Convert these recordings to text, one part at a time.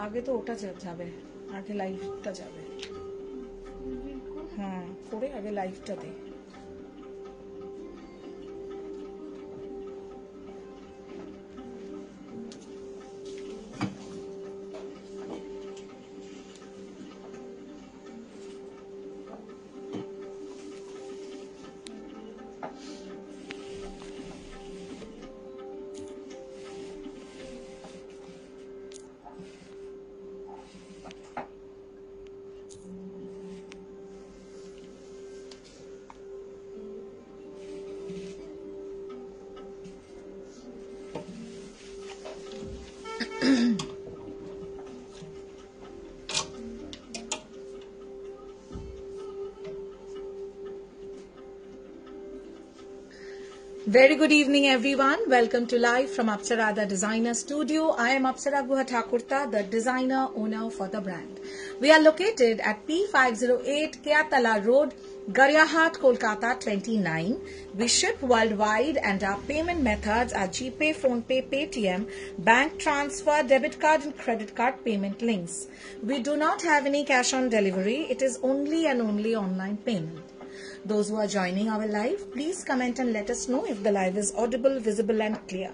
আগে তো ওটা যাবে, আগে লাইভটা যাবে। হ্যাঁ, করে আগে লাইভটা দে। Very good evening, everyone. Welcome to live from Apsara, the designer studio. I am Apsara Guha Thakurta, the designer owner for the brand. We are located at P508 Keatala Road, Garyahat, Kolkata 29. We ship worldwide and our payment methods are GPay, PhonePe, Paytm, bank transfer, debit card and credit card payment links. We do not have any cash on delivery. It is only and only online payment. Those who are joining our live, please comment and let us know if the live is audible, visible and clear.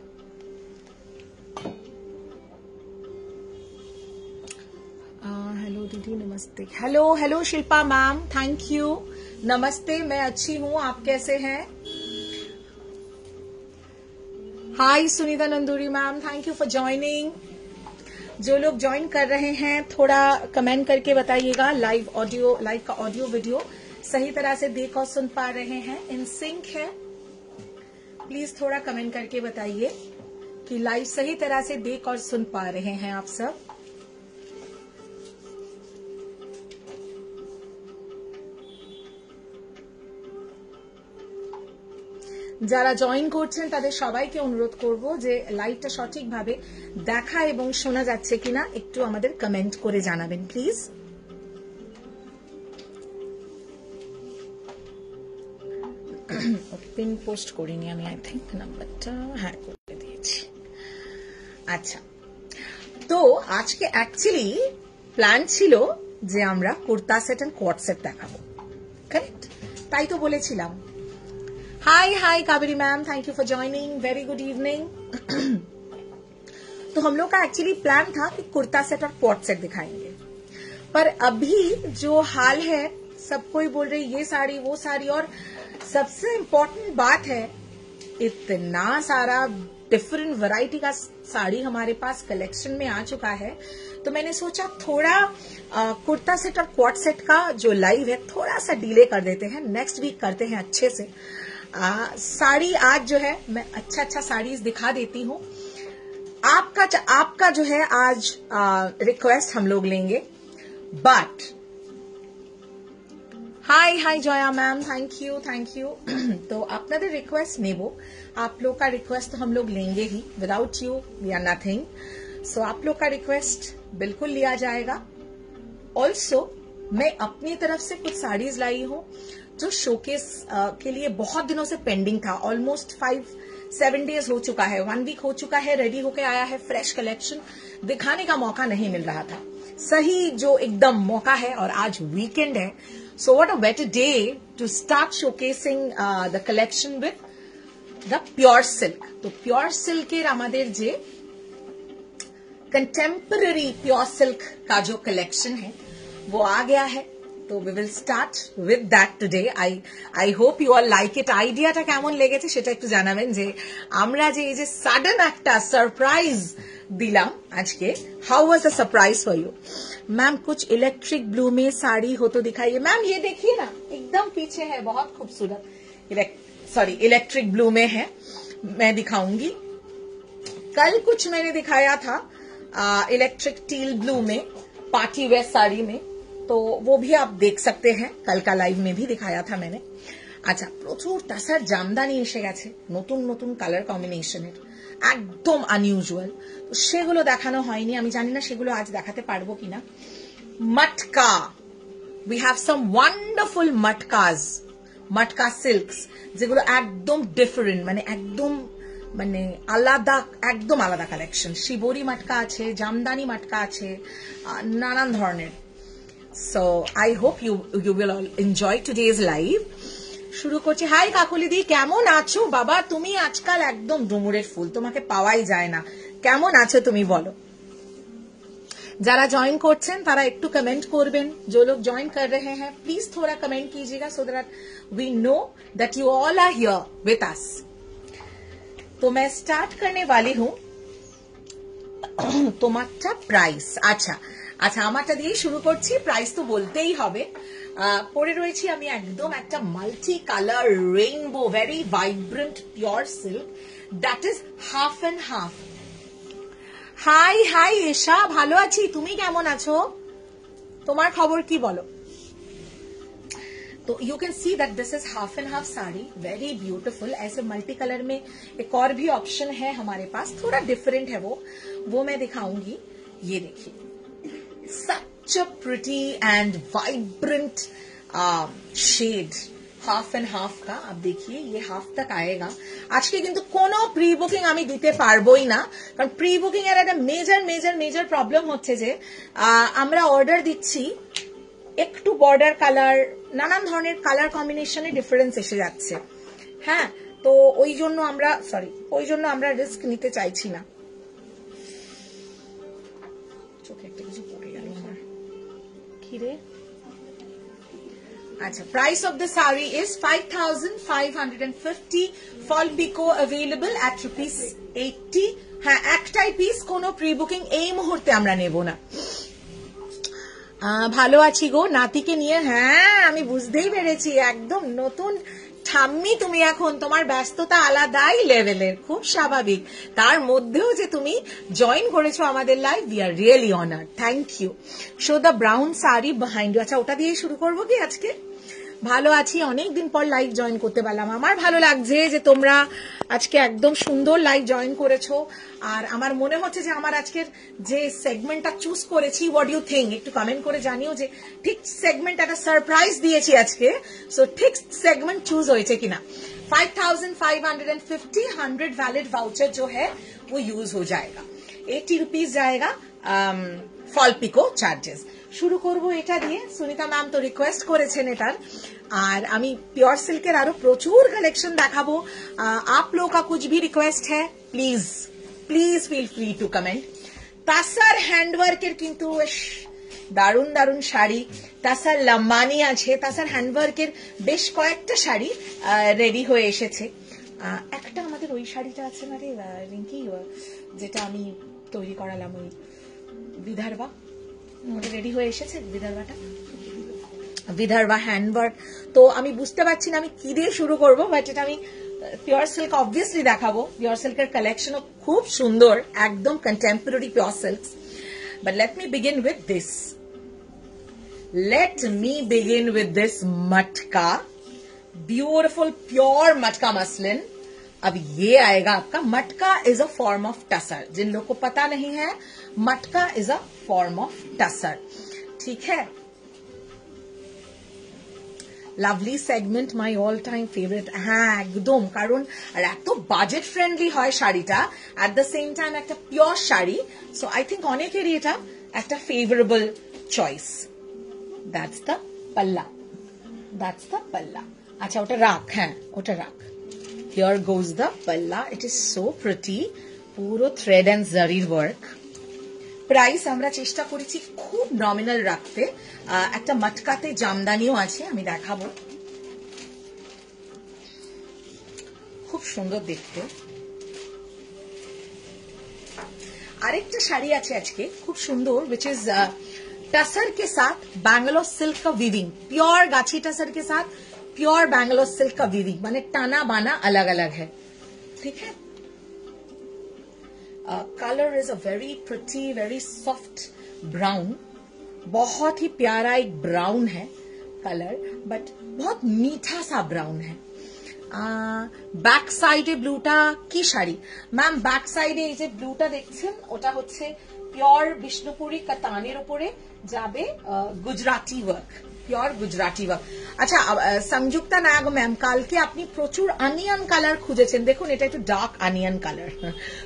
Hello Didi, namaste. Hello Shilpa ma'am, thank you. Namaste, मैं अच्छी हूँ, आप कैसे हैं? Hi Sunita Nanduri ma'am, thank you for joining. जो लोग join कर रहे हैं थोड़ा कमेंट करके बताइएगा लाइव का ऑडियो वीडियो सही तरह से देख और सुन पा रहे हैं, इन सिंक है। प्लीज थोड़ा कमेंट करके बताइए कि लाइव सही तरह से देख और सुन पा रहे हैं आप सब। যারা জয়েন করছেন তাদের সবাইকে অনুরোধ করব যে লাইভটা সঠিকভাবে দেখা এবং শোনা যাচ্ছে কিনা একটু আমাদের কমেন্ট করে জানাবেন প্লিজ। পিন পোস্ট করিনি আমি, আই থিঙ্ক নাম্বারটা হ্যাঁ করে দিয়েছি। আচ্ছা, তো আজকে অ্যাকচুয়ালি প্ল্যান ছিল যে আমরা kurta set and coat set দেখাবো, কারেক্ট? তাই তো বলেছিলাম। Hi Kaveri ma'am, thank you for joining, very good evening. तो हम लोग का एक्चुअली प्लान था कि कुर्ता सेट और कोट सेट दिखाएंगे, पर अभी जो हाल है सब कोई बोल रहे ये साड़ी वो साड़ी, और सबसे इम्पोर्टेंट बात है इतना सारा डिफरेंट वैरायटी का साड़ी हमारे पास कलेक्शन में आ चुका है, तो मैंने सोचा थोड़ा कुर्ता सेट और कोट सेट का जो लाइव है थोड़ा सा डिले कर देते हैं, नेक्स्ट वीक करते हैं अच्छे से। साड़ी आज जो है मैं अच्छा साड़ीज दिखा देती हूँ। आपका जो है आज रिक्वेस्ट हम लोग लेंगे, but hi Jaya ma'am, thank you. तो আপনাদের রিকোয়েস্ট নেব, आप लोग का रिक्वेस्ट हम लोग लेंगे ही, without you we are nothing. So आप लोग का रिक्वेस्ट बिल्कुल लिया जाएगा। ऑल्सो मैं अपनी तरफ से कुछ साड़ीज लाई हूँ जो शोकेस के लिए बहुत दिनों से पेंडिंग था, ऑलमोस्ट 5-7 डेज हो चुका है, 1 वीक हो चुका है, रेडी होके आया है फ्रेश कलेक्शन, दिखाने का मौका नहीं मिल रहा था, सही जो एकदम मौका है, और आज वीकेंड है, so what a better day to start showcasing the collection with the pure silk. तो प्योर सिल्केर आमादेर जे कंटेम्पररी प्योर सिल्क का जो कलेक्शन है वो आ गया है, तो we will start with that today. I hope you all like it. আইডিয়াটা কেমন লেগেছে সেটা একটু জানাবেন, যে আমরা যে এই যে সাডেন একটা সারপ্রাইজ दिलाम आज के। How was the surprise for you ma'am? कुछ इलेक्ट्रिक ब्लू में साड़ी हो तो दिखाइए मैम। ये देखिए ना, एकदम पीछे है, बहुत खूबसूरत इलेक्ट्रिक ब्लू में है, मैं दिखाऊंगी। कल कुछ मैंने दिखाया था इलेक्ट्रिक टील ब्लू में, पार्टी वेयर साड़ी में, तो वो भी आप देख सकते हैं, कल का लाइव में भी दिखाया था मैंने। আচ্ছা, প্রচুর টাসার জামদানি এসে গেছে নতুন কালার কম্বিনেশনের, একদম আনইউজুয়াল, তো সেগুলো দেখানো হয়নি, আমি জানি না সেগুলো আজ দেখাতে পারবো কিনা। মটকা, উই হ্যাভ সাম ওয়ান্ডারফুল মটকা সিল্কস, যেগুলো একদম ডিফারেন্ট, মানে একদম মানে আলাদা, একদম আলাদা কালেকশন। শিবরি মাটকা আছে, জামদানি মাটকা আছে, নানান ধরনের। So I hope you will all enjoy today's live. শুরু করছি। হাই কাকলিদি, কেমন আছো বাবা? তুমি আজকাল একদম ডুমুরের ফুল, তোমাকে পাওয়াই যায় না। কেমন আছো তুমি বলো? যারা জয়েন করছেন তারা একটু कमेंट করবেন। जो लोग ज्वाइन कर रहे हैं प्लीज थोड़ा कमेंट कीजिएगा so that we know that you all are here with us। तो मैं स्टार्ट करने वाली हूँ। তোমারটা প্রাইস, আচ্ছা আচ্ছা আমারটা দিয়ে শুরু করছি। প্রাইস তো বলতেই হবে। পরে রয়েছি আমি একদম একটা multi colour rainbow very vibrant pure silk, that is half and half. Hi hi Esha, ভালো আছি, তুমি কেমন আছো? তোমার খবর কি বলো? तो you can see that this is half and half sari, very beautiful. ऐसे मल्टी कलर में एक और भी ऑप्शन है हमारे पास, थोड़ा डिफरेंट है वो मैं दिखाऊंगी। ये देखिए, such a pretty and vibrant shade half and half का। अब देखिए ये हाफ तक आएगा। आज के किन्तु कोनो प्री बुकिंग आमी दिते पारबोई ना, कारण प्री बुकिंग एर एक मेजर मेजर मेजर प्रॉब्लम होच्छे जे आमरा ऑर्डर दिচ্ছি একটু বর্ডার কালার, নানান ধরনের কালার কম্বিনেশনে ডিফারেন্স এসে যাচ্ছে। হ্যাঁ, তো ওই জন্য আমরা রিস্ক নিতে চাইছি না। চোখে একটা কিছু পড়ে গেল আমার, কি রে? আচ্ছা, price of the sari is 5550 fall picot available at ₹80। হ্যাঁ, একটাই পিস, কোনো প্রি বুকিং এই মুহূর্তে আমরা নেব না। ভালো আছি গো, নাতিকে নিয়ে। হ্যাঁ, আমি বুঝতেই পেরেছি, একদম নতুন ঠাম্মি তুমি এখন, তোমার ব্যস্ততা আলাদাই লেভেলের, খুব স্বাভাবিক। তার মধ্যেও যে তুমি জয়েন করেছো আমাদের live, we are really honoured, thank you. Show the brown sari behind you. আচ্ছা, ওটা দিয়ে শুরু করবো কি আজকে? ভালো আছি, অনেকদিন পর লাইভ জয়েন করতে পারলাম। আমার ভালো লাগছে যে তোমরা আজকে একদম সুন্দর লাইভ জয়েন করেছো। আর আমার মনে হচ্ছে যে আমার আজকের যে সেগমেন্টটা চুজ করেছি, হোয়াট ইউ থিঙ্ক, একটু কমেন্ট করে জানিও যে ঠিক সেগমেন্ট, একটা সারপ্রাইজ দিয়েছি আজকে, সো ঠিক সেগমেंट चूज হয়েছে কিনা। 5550 100 वैलिड वाउचर जो है वो यूज हो जाएगा। ₹80 जाएगा ফল পিকো চার্জেস। শুরু করব এটা দিয়ে। সুনিতা ম্যাম তো রিকোয়েস্ট করেছেন এটার, আর আমি পিওর সিল্কের আরো প্রচুর কালেকশন দেখাবো। आप लोग का कुछ भी रिक्वेस्ट है please please feel free to comment. Tussar হ্যান্ডওয়ার্কের কিন্তু দারুণ দারুণ শাড়ি, তাসার লাম্বানি আছে, তাসার হ্যান্ডওয়ার্কের বেশ কয়েকটা শাড়ি রেডি হয়ে এসেছে। একটা আমাদের ওই শাড়িটা আছে না রে রিঙ্কি, যেটা আমি তৈরি করালাম, ওই বিদর্ভা, ওটা রেডি হয়ে এসেছে। বিদর্ভা হ্যান্ডওয়ার্ক। তো আমি বুঝতে পারছি না আমি কি দিয়ে শুরু করবো, বাট এটা আমি পিওর সিল্ক অবভিয়াসলি দেখাবো। পিওর সিল্কের কালেকশনও খুব সুন্দর, একদম contemporary pure silk. But let me begin with this. Let me begin with this matka, beautiful pure matka muslin. अब ये आएगा आपका, matka is a form of tussar. जिन लोग को पता नहीं है, matka is a form of tussar, ठीक है। Lovely segment, my all time favourite. হ্যাঁ একদম, কারণ আর এত বাজেট ফ্রেন্ডলি হয় শাড়িটা, অ্যাট দ্য সেম টাইম একটা pure sari. So I think অনেকেরই এটা একটা ফেভারেবল চয়েস। দ্যাটস দ্য পাল্লা, দ্যাটস দ্য পাল্লা। আচ্ছা, ওটা রাখ, হ্যাঁ ওটা রাখ। হিয়ার গোজ দ্য পাল্লা, ইট ইজ সো প্রিটি, পুরো থ্রেড অ্যান্ড জারির ওয়ার্ক। প্রাইস আমরা চেষ্টা করেছি খুব নমিনাল রাখতে। একটা মটকাতে জামদানিও আছে, আমি দেখাবো, খুব সুন্দর দেখতে। আরেকটা শাড়ি আছে আজকে খুব সুন্দর, which is टसर के साथ बैंगलोर सिल्क का वीविंग, प्योर गाछी टसर के साथ प्योर बैंगलोर सिल्क का वीविंग, माने टाना बाना अलग अलग है, ठीक है। Colour is a very pretty, very soft brown, बहुत ही प्यारा एक ब्राउन है कलर, बट बहुत मीठा सा ब्राउन है। ব্যাক সাইডে ব্লুটা কি শাড়ি ম্যাম? ব্যাক সাইডে এই যে ব্লুটা দেখছেন, ওটা হচ্ছে পিওর বিষ্ণুপুরি কাতানের উপরে যাবে Gujarati work, pure Gujarati work. আচ্ছা সংযুক্তা নাগ ম্যাম, কালকে আপনি প্রচুর অনিয়ন কালার খুঁজেছেন, দেখুন এটা একটু ডার্ক অনিয়ন কালার,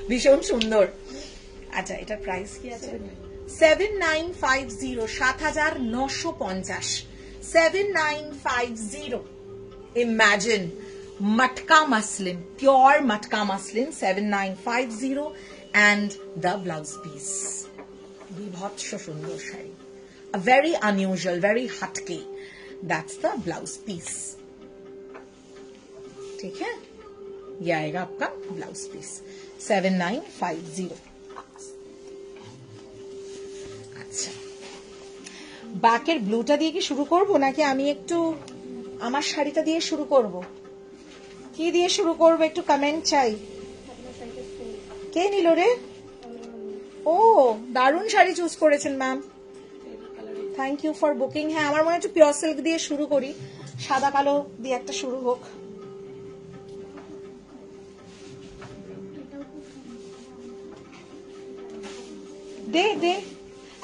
ভীষণ সুন্দর। আচ্ছা এটার প্রাইস কি আছে? 7950, 7950, 7950। ইমাজিন, मटका मसलिन, प्योर मटका muslin, 7950, and the blouse piece। भी बहुत सुंदर sari, a very unusual, very हटके, that's the blouse piece। ठीक है, ये आएगा आपका ब्लाउज पीस 7950। আচ্ছা ব্যাকের ব্লুটা দিয়ে কি শুরু করব নাকি আমি একটু আমার শাড়িটা দিয়ে শুরু করব? কি দিয়ে শুরু করব একটু কমেন্ট চাই। কে নিল রে? ও দারুণ শাড়ি চুজ করেছেন ma'am, thank you for booking. হ্যাঁ আমার মনে হচ্ছে পিওর সিল্ক দিয়ে শুরু করি, সাদা কালো দিয়ে একটা শুরু হোক। দে দে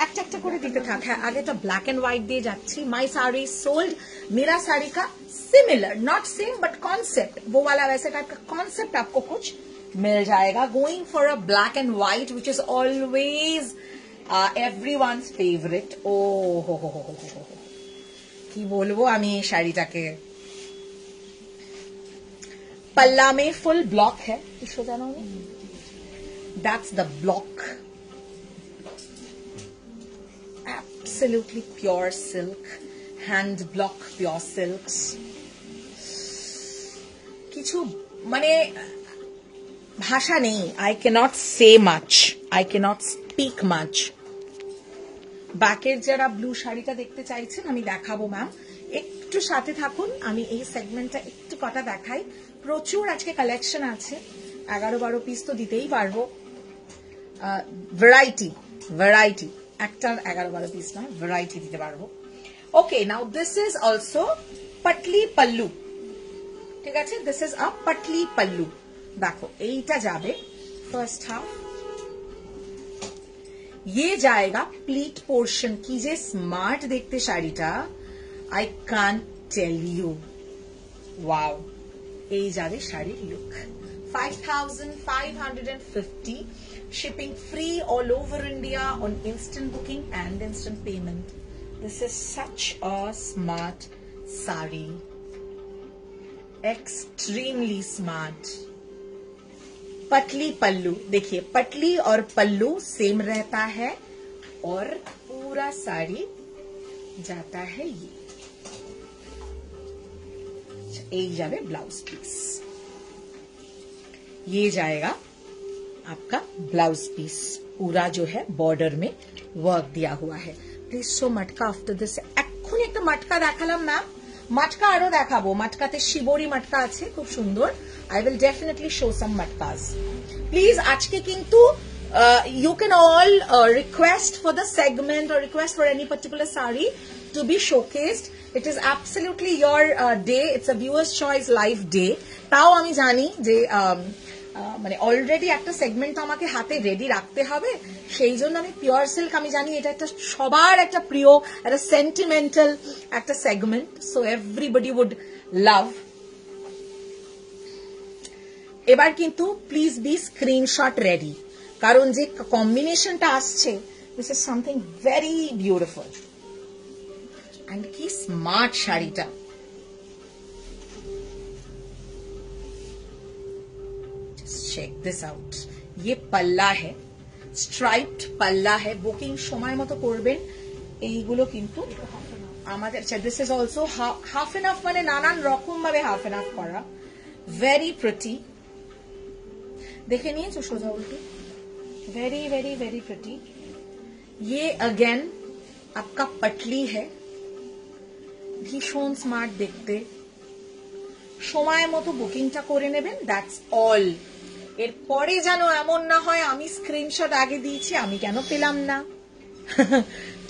একটা একটা করে দিতে থাক। হ্যাঁ আগে তো ব্ল্যাক एंड व्हाइट দিয়ে যাচ্ছি। माई साड़ी सोल्ड, मेरा साड़ी का similar, not same but concept, वो वाला वैसे टाइप का कॉन्सेप्ट आपको कुछ मिल जाएगा। Going for a black and white which is always everyone's favourite. ओ हो কি বলবো আমি এই শাড়িটাকে। पल्ला में फुल ब्लॉक है, इसको जानो that's the block, absolutely pure silk, hand block pure silks। কিছু মানে ভাষা নেই, I cannot say much, I cannot speak much। ব্যাকের যারা ব্লু শাড়িটা দেখতে চাইছেন আমি দেখাবো ম্যাম, একটু সাথে থাকুন, আমি এই সেগমেন্টটা একটু কটা দেখাই। প্রচুর আজকে কালেকশন আছে, 11-12 পিস তো দিতেই পারবো। ভ্যারাইটি একটা 11-12 পিস নয়, ভ্যারাইটি দিতে পারবো। Okay now this is also potli pallu, ঠিক আছে, this is a potli pallu. দেখো এইটা যাবে ফার্স্ট হাফ, ये जाएगा प्लीट पोर्शन की। जे स्मार्ट देखते শাড়িটা, I can't tell you, wow এই যাবে শাড়ির look. 5550, shipping free all over India on instant booking and instant payment। This is such a smart sari, extremely smart। पतली पल्लू, देखिए पतली और पल्लू सेम रहता है और पूरा साड़ी जाता है ये जावे ब्लाउज पीस, ये जाएगा आपका ब्लाउज पीस, पूरा जो है बॉर्डर में वर्क दिया हुआ है। प्लीज शो मटका आफ्टर दिस। এখন একটা মটকা দেখালাম ম্যাম, মটকা আরো দেখাবো। মটকাতে শিবরি মটকা আছে খুব সুন্দর। I will definitely show some matkas. Please, আজকে কিন্তু you can all request for the segment or request for any particular sari to be showcased. It is absolutely your day. It's a viewer's choice live day. তাও আমি জানি যে মানে already একটা segment আমাকে হাতে রেডি রাখতে হবে, সেই জন্য আমি পিওর সিল্ক, আমি জানি এটা একটা সবার একটা প্রিয়, একটা সেন্টিমেন্টাল একটা segment, so everybody would love. এবার কিন্তু প্লিজ বি স্ক্রিনশট রেডি, কারণ যে কম্বিনেশনটা আসছে, this is something very beautiful. And की स्मार्ट শাড়িটা, चेक दिस आउट। ये पल्ला है, स्ट्राइप्ड पल्ला है। बुकिंग समय মতো করবেন এইগুলো কিন্তু আমাদের। This is also half enough, মানে নানান রকম ভাবে হাফ এনাফ করা, ভেরি প্রিটি। देखे नहीं है जो सोजा उल्टी, वेरी वेरी वेरी प्रिटी। ये अगेन आपका पटली है, भीषण स्मार्ट देखते। সময় মতো বুকিংটা করে নেবেন, দ্যাটস অল। এরপরে যেন এমন না হয় আমি স্ক্রিনশট আগে দিয়েছি, আমি কেন পেলাম না।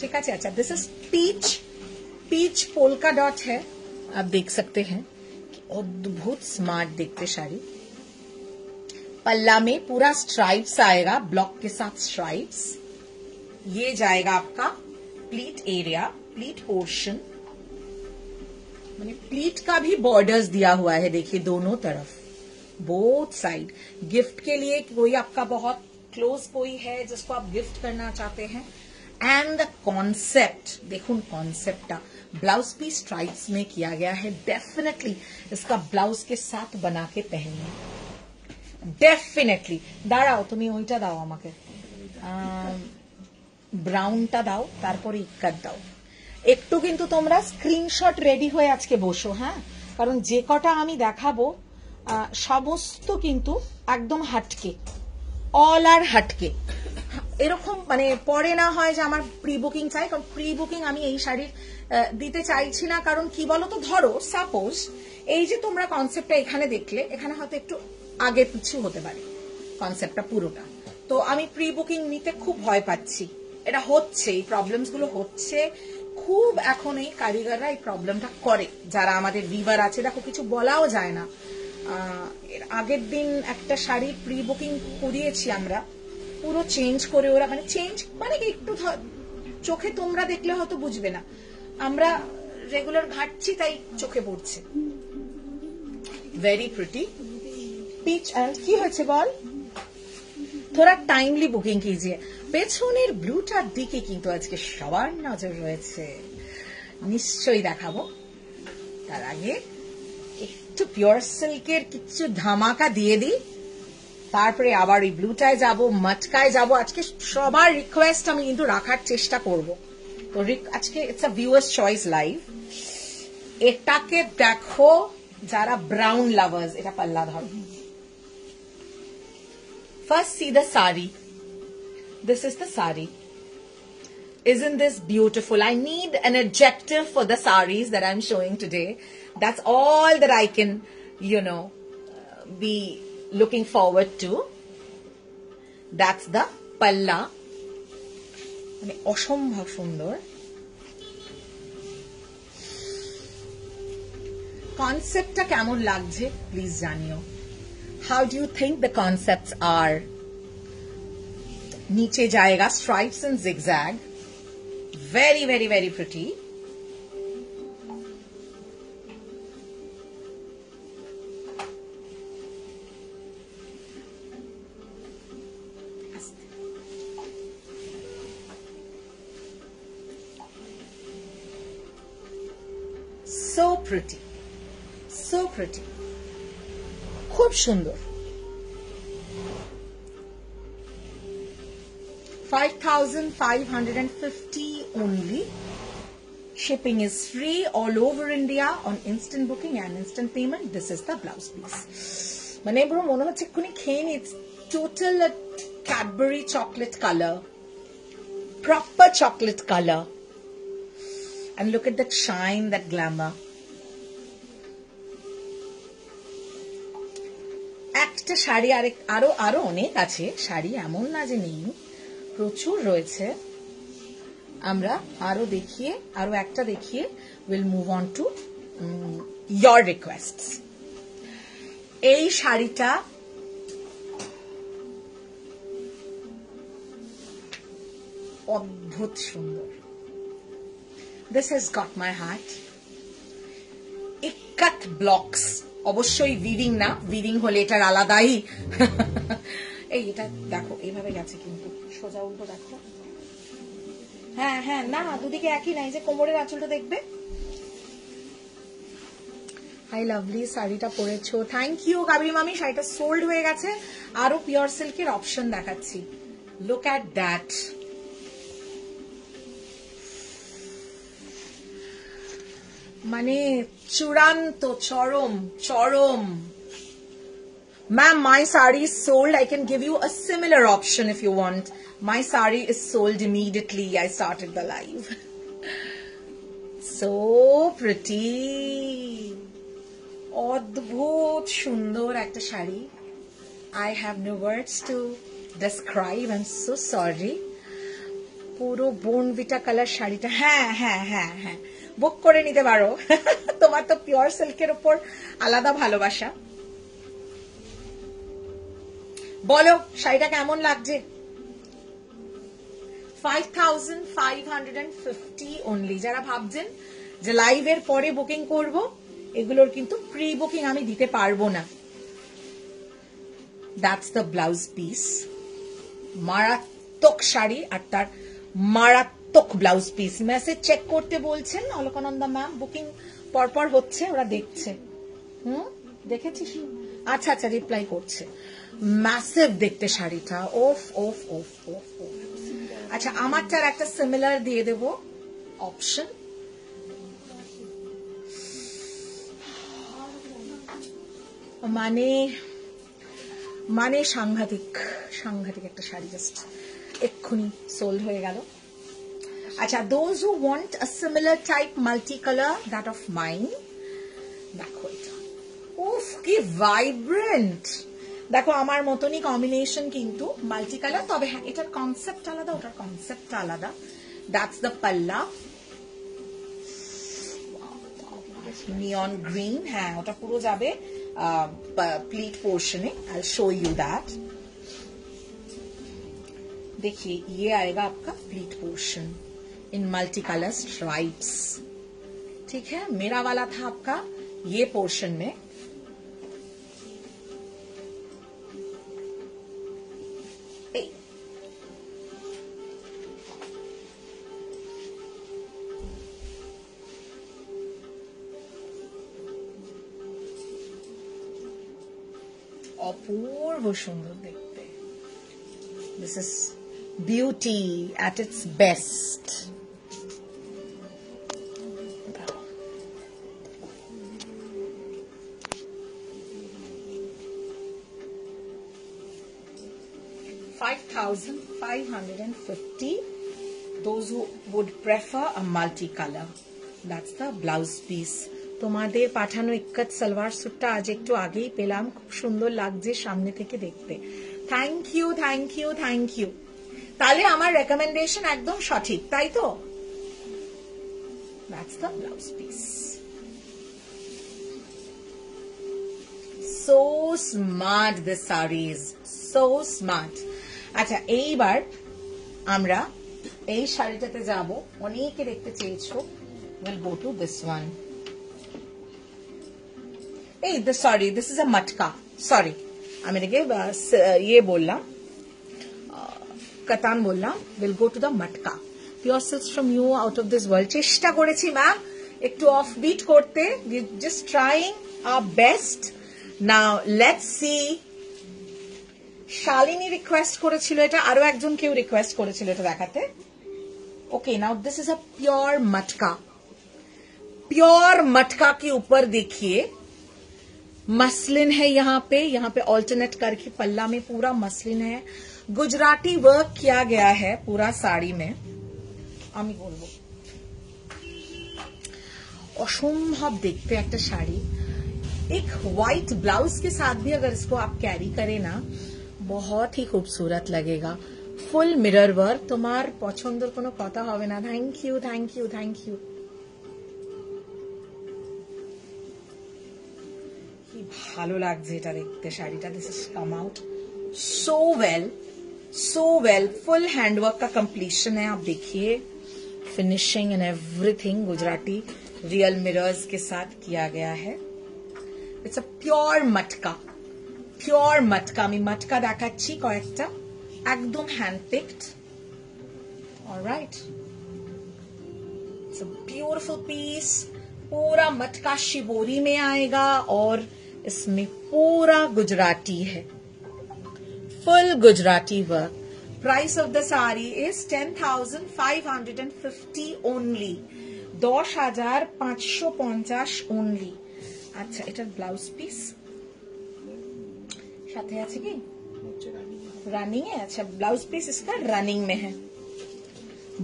ঠিক আছে। अच्छा this is peach polka dot है, आप देख सकते हैं कि अद्भुत स्मार्ट देखते शाड़ी। पल्ला में पूरा स्ट्राइप्स आएगा, ब्लॉक के साथ स्ट्राइप्स। ये जाएगा आपका प्लीट एरिया, प्लीट पोर्शन। मैंने प्लीट का भी बॉर्डर्स दिया हुआ है, देखिए दोनों तरफ, बोथ साइड। गिफ्ट के लिए कोई आपका बहुत क्लोज कोई है जिसको आप गिफ्ट करना चाहते हैं। एंड द कॉन्सेप्ट देखो, कॉन्सेप्ट ब्लाउज पीस स्ट्राइप्स में किया गया है। डेफिनेटली इसका ब्लाउज के साथ बना के पहनिए, डेफिनेटली। दाঁড়াও, তুমি ওইটা দাও আমাকে, ব্রাউনটা দাও, তারপরে ইক্কাত দাও। একটু কিন্তু তোমরা স্ক্রিনশট রেডি হয়ে আজকে বসো, হ্যাঁ, কারণ যে কটা আমি দেখাবো সমস্ত কিন্তু একদম হাটকে, অল আর হাটকে। এরকম মানে পরে না হয় যে আমার প্রি বুকিং চাই, কারণ প্রি বুকিং আমি এই শাড়ির দিতে চাইছি না। কারণ কি বলতো, ধরো সাপোজ এই যে তোমরা কনসেপ্টটা এখানে দেখলে, এখানে হয়তো একটু আগে পিছু হতে পারে কনসেপ্টটা পুরোটা, তো আমি প্রি বুকিং নিতে খুব ভয় পাচ্ছি। এটা হচ্ছে, এই প্রবলেমস গুলো হচ্ছে খুব, এখন এই কারিগররা এই প্রবলেমটা করে, যারা আমাদের ভিভার আছে। দেখো কিছু বলাও যায় না। এর আগের দিন একটা শাড়ি প্রি বুকিং করিয়েছি আমরা, পুরো চেঞ্জ করে ওরা, মানে চেঞ্জ মানে একটু চোখে তোমরা দেখলে হয়তো বুঝবে না, আমরা রেগুলার ঘাটছি তাই চোখে পড়ছে। ভেরি প্রিটি পিচ এন্ড কি হয়েছে বল, थोड़ा टाइमली बुकिंग कीजिए। পেছনের ব্লুটার দিকে কিন্তু আজকে সবার নজর রয়েছে, নিশ্চয়ই দেখাবো। তার আগে একটু পিওর সিল্কের কিছু ধামাকা দিয়ে দিই, তারপরে আবার ওই ব্লুটায় যাব, মটকায় যাব। আজকে সবার রিকোয়েস্ট আমি কিন্তু রাখার চেষ্টা করব। তো আজকে it's a viewers choice live. এটাকে দেখো যারা ব্রাউন লাভার্স, এটা পাল্লা ধরো। First see the sari. This is the sari. Isn't this beautiful? I need an adjective for the saris that I'm showing today. That's all that I can, be looking forward to. That's the palla. মানে অসম্ভব সুন্দর। কনসেপ্টটা কেমন লাগছে please জানিও। How do you think the concepts are? नीचे जाएगा stripes and zigzag, very very very pretty. So pretty, so pretty, খুব সুন্দর। 5,550 only. Shipping is free all over India on instant booking and instant payment. This is the blouse piece. মানে পুরো মনে হচ্ছে এক্ষুনি খেয়ে নি। It's total a Cadbury chocolate color, proper chocolate color, and look at that shine, that glamour. একটা শাড়ি আরো অনেক আছে শাড়ি, এমন না যে নেই, প্রচুর রয়েছে। আমরা আরো একটা দেখিয়ে will move on to your রিকোয়েস্টস। এই শাড়িটা অদ্ভুত সুন্দর। This has got my heart. Ikat blocks, অবশ্যই উইভিং না, উইভিং হলে এটার আলাদাই। এই এটা দেখো এইভাবে গেছে কিন্তু সোজা উল্টো দেখো। হ্যাঁ হ্যাঁ, না দুদিকে একই নাই, যে কোমরের আঁচলটা দেখবে। হাই লাভলি, শাড়িটা পরেছো, থ্যাংক ইউ কাবেরী মামি। শাড়িটা সোল্ড হয়ে গেছে। আরো পিওর সিল্কের অপশন দেখাচ্ছি, লুক অ্যাট দ্যাট। মানে চূড়ান্ত, চরম। Ma'am, my sari is sold. I can give you a similar option if you want. My sari is sold immediately. I started the live. So pretty. অদ্ভুত সুন্দর একটা sari. I have no words to describe. I'm so sorry. পুরো বোনভিটা colour শাড়িটা। হ্যাঁ হ্যাঁ হ্যাঁ হ্যাঁ, বুক করে নিতে পারো। তোমার তো পিওর সিল্কের উপর আলাদা ভালোবাসা। বলো শাড়িটা কেমন লাগছে? 5,550 only. যারা ভাবছেন যে লাইভের পরে বুকিং করব, এগুলোর কিন্তু প্রি বুকিং আমি দিতে পারবো না। That's the blouse piece. মারাত্মক শাড়ি আর তার মারাত্মক ব্লাউজ পিস। মেসেজ চেক করতে বলছেন অলকানন্দা ম্যাম, বুকিং পরপর হচ্ছে, ওরা দেখছে। দেখেছিস? আচ্ছা আচ্ছা, রিপ্লাই করছে। ম্যাসিভ দেখতে শাড়িটা, ওফ ওফ ওফ ওফ ওফ। আচ্ছা, আমারটার একটা সিমিলার দিয়ে দেব অপশন। মানে সাংঘাতিক সাংঘাতিক একটা শাড়ি, জাস্ট এক্ষুনি সোল্ড হয়ে গেল। আচ্ছা, those who want a similar type multi colour that of mine, দেখো এটা, উফ কি ভাইব্রেন্ট। দেখো আমার মতনই কম্বিনেশন কিন্তু মাল্টি কালার, তবে হ্যাঁ এটার কনসেপ্ট আলাদা, ওটার কনসেপ্ট আলাদা। দ্যাটস দ্য পাল্লা, নিয়ন গ্রিন। হ্যাঁ, ওটা পুরো যাবে pleat portion. I show you that. देखिए ये आएगा आपका pleat portion in multi colour stripes, ठीक है। मेरा वाला था आपका ये पोर्शन में, অপূর্ব সুন্দর দেখতে। This is beauty at it's best. $5,550. Those who would prefer a multicolor. That's the blouse piece. তোমাদের পাঠানো ইক্কত সালোয়ার স্যুটটা আজ একটু আগেই পেলাম, খুব সুন্দর লাগছে সামনে থেকে দেখতে। Thank you thank you thank you. তাহলে আমার রেকমেন্ডেশন একদম সঠিক, তাই তো? That's the blouse piece. So smart this saris, so smart. আচ্ছা, এইবার আমরা এই শাড়িটাতে যাব, অনেকে দেখতে চেয়েছো। we'll go to this one. Hey, sorry, this is a matka. Sorry, আমি এটাকে ইয়ে বললাম, কাতান বললাম। We'll go to the matka. Pure silks from you out of this world. চেষ্টা করেছি ম্যাম একটু অফবিট করতে, just trying our best. Now let's see. Shalini request করেছিল এটা, আরো একজন কেউ রিকোয়েস্ট করেছিল এটা দেখাতে। Okay, now this is a pure matka. Pure मटका के ऊपर देखिए मसलिन है, यहाँ पे ऑल्टरनेट करके पल्ला में पूरा मसलिन है। गुजराती वर्क किया गया है पूरा साड़ी में। আমি বলবো অসম্ভব দেখতে একটা শাড়ি। एक व्हाइट ब्लाउज के साथ भी अगर इसको आप कैरी करें ना, बहुत ही खूबसूरत लगेगा। ফুল মিরর ওয়ার্ক, তোমার পছন্দের কোনো কথা হবে না। Thank you thank you thank you. কি ভালো লাগছে এটা দেখতে শাড়িটা। This is come out so well. Full handwork का कंप्लीशन है, आप देखिए finishing and everything Gujarati real mirrors के साथ किया गया है। It's a pure matka, pure matka. আমি মটকা দেখাচ্ছি কয়েকটা, एकदम handpicked. Alright, it's a beautiful piece. पूरा मटका शिबोरी में आएगा और इसमें पूरा गुजराती है, full Gujarati work. Price of the sari is 10,550 only, 10,550 only. अच्छा, এটার ব্লাউজ পিস সাথে আছে কি? रनिंग है। अच्छा, ब्लाउज पीस इसका रनिंग में है,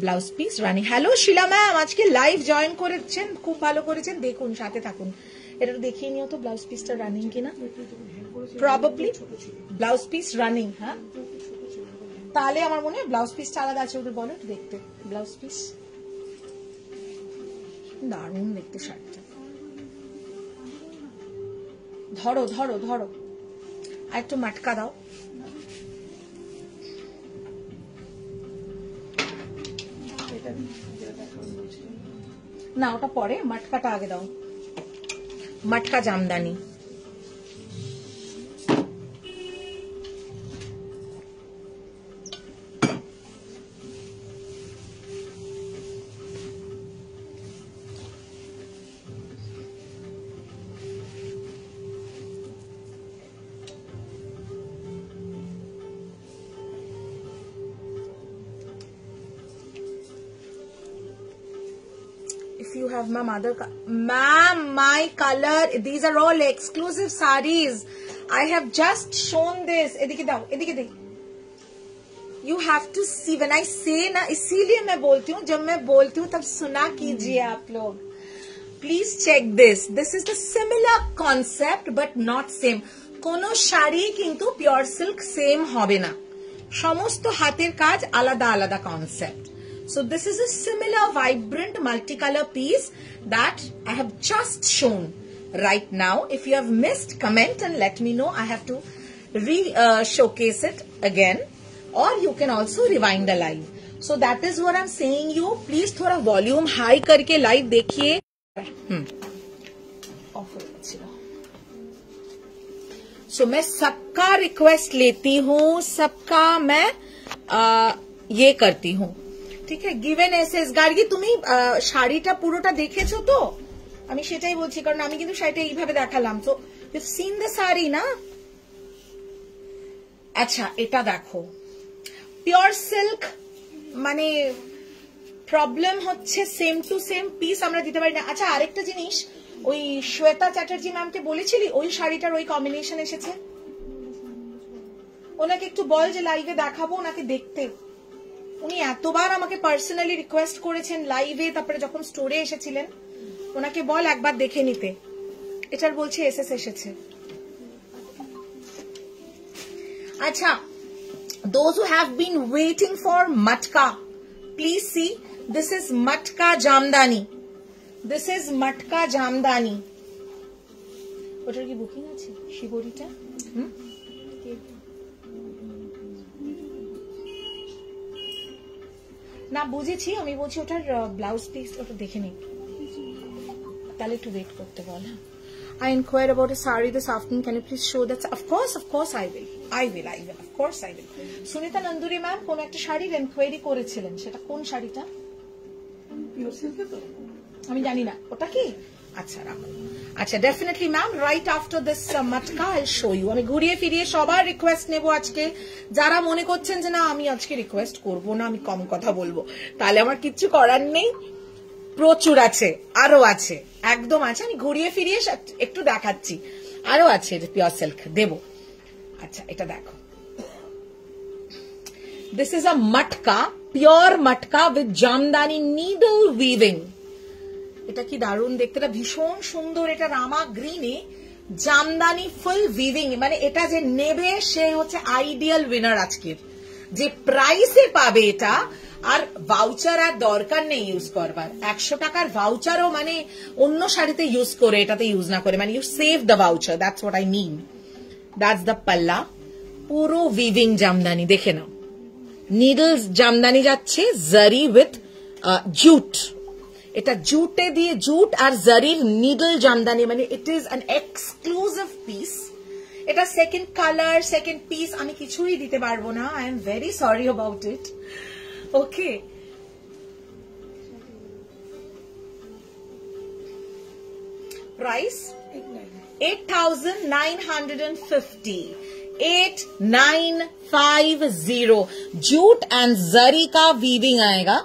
ব্লাউজ পিস রানিং। হ্যালো শিলা ম্যাম, আজকে লাইভ জয়েন করেছেন, খুব ভালো করেছেন, দেখুন সাথে থাকুন। এটা দেখিয়ে নিও তো ব্লাউজ পিসটা রানিং কিনা। Probably blouse piece running. হ্যাঁ, তাহলে আমার মনে হয় ব্লাউজ পিসটা আলাদা আছে, ওদের বলো একটু দেখতে। ব্লাউজ পিস দারুণ দেখতে শাড়িটা। ধরো ধরো ধরো, আর একটু মাটকা দাও। না, ওটা পরে, মটকাটা আগে দাও। मटका jamdani. If you have ma'am my color, these are all exclusive sarees. I have just shown this. edike dao, edike de. You have to see when I say na, इसीलिए मैं बोलती हूँ, जब मैं बोलती हूँ तब सुना कीजिए आप लोग. Please check this. This is the similar concept but not same. कोनो শাড়ি কিন্তু pure silk same হবে না, সমস্ত হাতের কাজ আলাদা আলাদা concept. So this is a similar vibrant multicolor piece that I have just shown right now. If you have missed, comment and let me know. I have to showcase it again, or you can also rewind the live. So that is what I'm saying you. Please थोड़ा volume high करके live देखिए. So मैं सबका request लेती हूँ, सबका मैं ये करती हूँ, ঠিক আছে? গিভেন এসএস গার্গী, তুমি শাড়িটা পুরোটা দেখেছো তো? আমি সেটাই বলছি, কারণ আমি কিন্তু শাড়িটা এইভাবে দেখালাম। তো ইউ সিন দ্য শাড়ি না? আচ্ছা, এটা দেখো পিওর সিল্ক, মানে প্রবলেম হচ্ছে সেম টু সেম পিস আমরা দিতে পারি না। আচ্ছা, আরেকটা জিনিস, ওই শ্বেতা চ্যাটার্জি ম্যামকে বলেছিলি ওই শাড়িটার ওই কম্বিনেশন এসেছে, ওনাকে একটু বল যে লাইভে দেখাবো ওনাকে দেখতে। উনি এতবার আমাকে পার্সোনালি রিকোয়েস্ট করেছেন লাইভে, তারপরে যখন স্টোরে এসেছিলেন, ওনাকে বল একবার দেখে নিতে। এটার বলছে এসএস এসেছে। আচ্ছা, those who have been waiting for matka, please see, this is matka jamdani. This is matka jamdani. ওটার কি বুকিং আছে শিবরিটা? না বুঝেছি, আমি বলছি ওটার ব্লাউজ পিস ওটা দেখে নিই, তাহলে একটু ওয়েট করতে বল। I inquired about a saree this afternoon. Can you please show that? Of course I will. Of course I will. Sunita Nanduri ma'am কোন একটা শাড়ির এনকোয়ারি করেছিলেন, সেটা কোন শাড়িটা? পিওর সিল্ক তো আমি জানি না, ওটা কি? আচ্ছা রাখো। আচ্ছা, definitely ma'am, right after this matka I show you. আমি ঘুরিয়ে ফিরিয়ে সবার রিকোয়েস্ট নেব আজকে। যারা মনে করছেন যে না আমি আজকে রিকোয়েস্ট করব না, আমি কম কথা বলবো, তাহলে আমার কিচ্ছু করার নেই। প্রচুর আছে, আরো আছে, একদম আছে। আমি ঘুরিয়ে ফিরিয়ে একটু দেখাচ্ছি, আরো আছে পিওর সিল্ক দেব। আচ্ছা, এটা দেখো, this is a Matka, pure Matka with Jamdani needle weaving. এটা কি দারুণ দেখতে, এটা ভীষণ সুন্দর। এটা রামা গ্রিনে জামদানি ফুল উইভিং, মানে এটা যে নেবে সে হচ্ছে আইডিয়াল উইনার আজকের। যে প্রাইসে পাবে এটা, আর ভাউচার আর দরকার নেই ইউজ করবার। 100 টাকার ভাউচারও মানে অন্য শাড়িতে ইউজ করে এটাতে ইউজ না করে, মানে you save the voucher, that's what I mean. That's the পাল্লা, পুরো উইভিং জামদানি দেখে নাও। নিডলস জামদানি যাচ্ছে, জারি উইথ জুট। এটা জুটে দিয়ে, জুট আর জারির নিডল জামদানি, মানে it is an exclusive piece. এটা সেকেন্ড কালার, সেকেন্ড পিস, আমি কিছুই দিতে পারবো না। I am very sorry about it. Okay, price 8,950, 8,950। Jute and zari का वीविंग आएगा।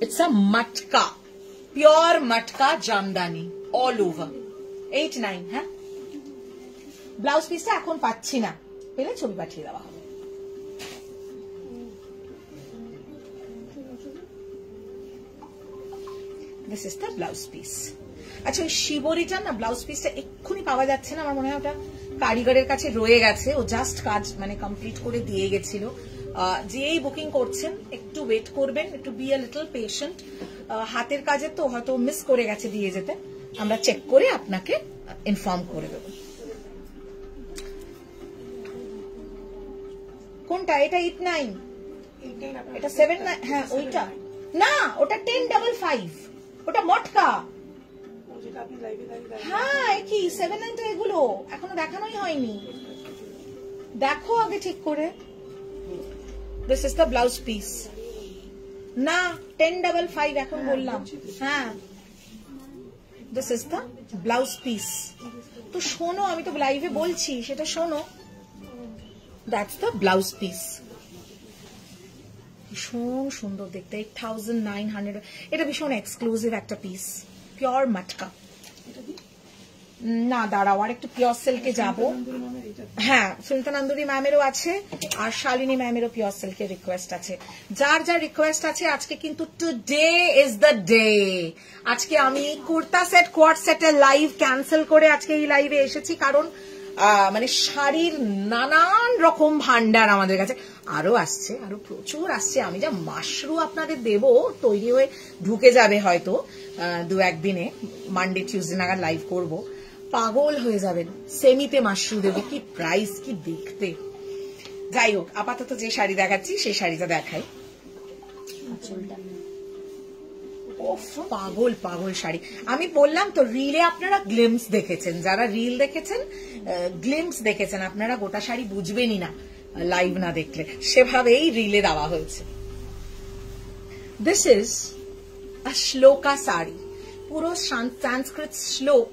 इट्स अ मटका, प्योर मटका জামদানি ऑल ओवर। 8,900। হ্যাঁ, ব্লাউজ পিসটা এখন পাচ্ছি না, পেলে ছবি পাঠিয়ে দেওয়া হবে। This is the blouse piece. আচ্ছা, ওই শিবরিটার না ব্লাউজ পিসটা এক্ষুনি পাওয়া যাচ্ছে না, আমার মনে হয় ওটা কারিগরের কাছে রয়ে গেছে, ও জাস্ট কাজ মানে কমপ্লিট করে দিয়ে গেছিল। যেই বুকিং করছেন একটু ওয়েট করবেন, একটু বি আ লিটল পেশেন্ট। হাতের কাজে তো হয়তো মিস করে গেছে দিয়ে যেতে, আমরা চেক করে আপনাকে ইনফর্ম করে দেব। কোনটা? এটা 8,900, এটা 7,900। হ্যাঁ ওইটা না, ওটা 10,555, ওটা মটকা। হ্যাঁ কি 7-9 এগুলো এখনো দেখানোই হয়নি, দেখো আগে ঠিক করে। This is the blouse piece না 1055 এখন বললাম। হ্যাঁ this is the blouse piece. তো শোনো, আমি তো লাইভে বলছি সেটা শোনো। দ্যাটস দ্য ব্লাউজ পিস, ভীষণ সুন্দর দেখতে, 8900। এটা ভীষণ এক্সক্লুসিভ একটা পিস, পিওর মাটকা। না দাঁড়াও, আর একটু পিওর সিল্কে যাবো। হ্যাঁ সুলতানান্দুরি ম্যামেরও আছে আর শালিনী ম্যামেরও পিওর সিল্কের রিকোয়েস্ট আছে। যার যার রিকোয়েস্ট আছে আজকে কিন্তু টুডে ইজ দ্য ডে। আজকে আমি কুর্তা সেট কোয়ার্ট সেটের লাইভ ক্যান্সেল করে আজকে এই লাইভে এসেছি, কারণ মানে শাড়ির নানান রকম ভান্ডার আমাদের কাছে আরো আসছে, আরো প্রচুর আসছে। আমি যা মাশরু আপনাদের দেব, তৈরি হয়ে ঢুকে যাবে হয়তো 2-1 দিনে, মানডে টিউসডে নাগাদ লাইভ করব, পাগল হয়ে যাবেন। সেমিতে মাশরু দেবো, কি প্রাইস, কি দেখতে। যাই হোক, আপাতত যে শাড়ি দেখাচ্ছি সেই শাড়িটা দেখাই। পাগল পাগল শাড়ি। আমি বললাম তো রিলে আপনারা গ্লিমস দেখেছেন, যারা রিল দেখেছেন গ্লিমস দেখেছেন, আপনারা গোটা শাড়ি বুঝবেনই না লাইভ না দেখলে, সেভাবেই রিলে দেওয়া হয়েছে। দিস ইজ আ শ্লোকা শাড়ি, পুরো সংস্কৃত শ্লোক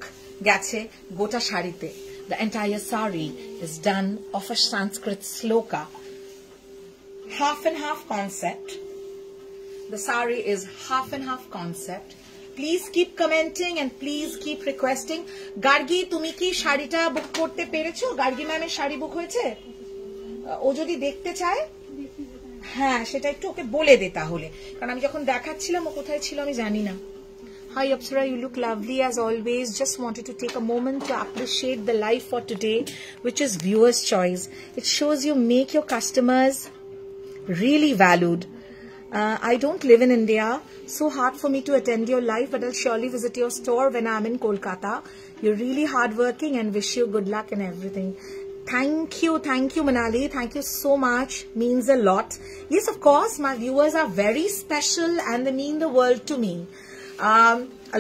গেছে গোটা শাড়িতে। The entire sari is done of a Sanskrit sloka, half and half concept. The sari is half and half concept. Please keep commenting and please keep requesting. Gargi তুমি কি শাড়িটা বুক করতে পেরেছো? গার্গী ম্যামের শাড়ি বুক হয়েছে? ও যদি দেখতে চায় হ্যাঁ সেটা একটু ওকে বলে দে তাহলে, কারণ আমি যখন দেখাচ্ছিলাম ও কোথায় ছিল আমি জানি না। Hi Apsara, you look lovely as always. Just wanted to take a moment to appreciate the live for today, which is viewer's choice. It shows you make your customers really valued. I don't live in India, so hard for me to attend your live, but I'll surely visit your store when I'm in Kolkata. You're really hardworking and wish you good luck and everything. Thank you Manali, thank you so much, means a lot. Yes, of course, my viewers are very special and they mean the world to me. A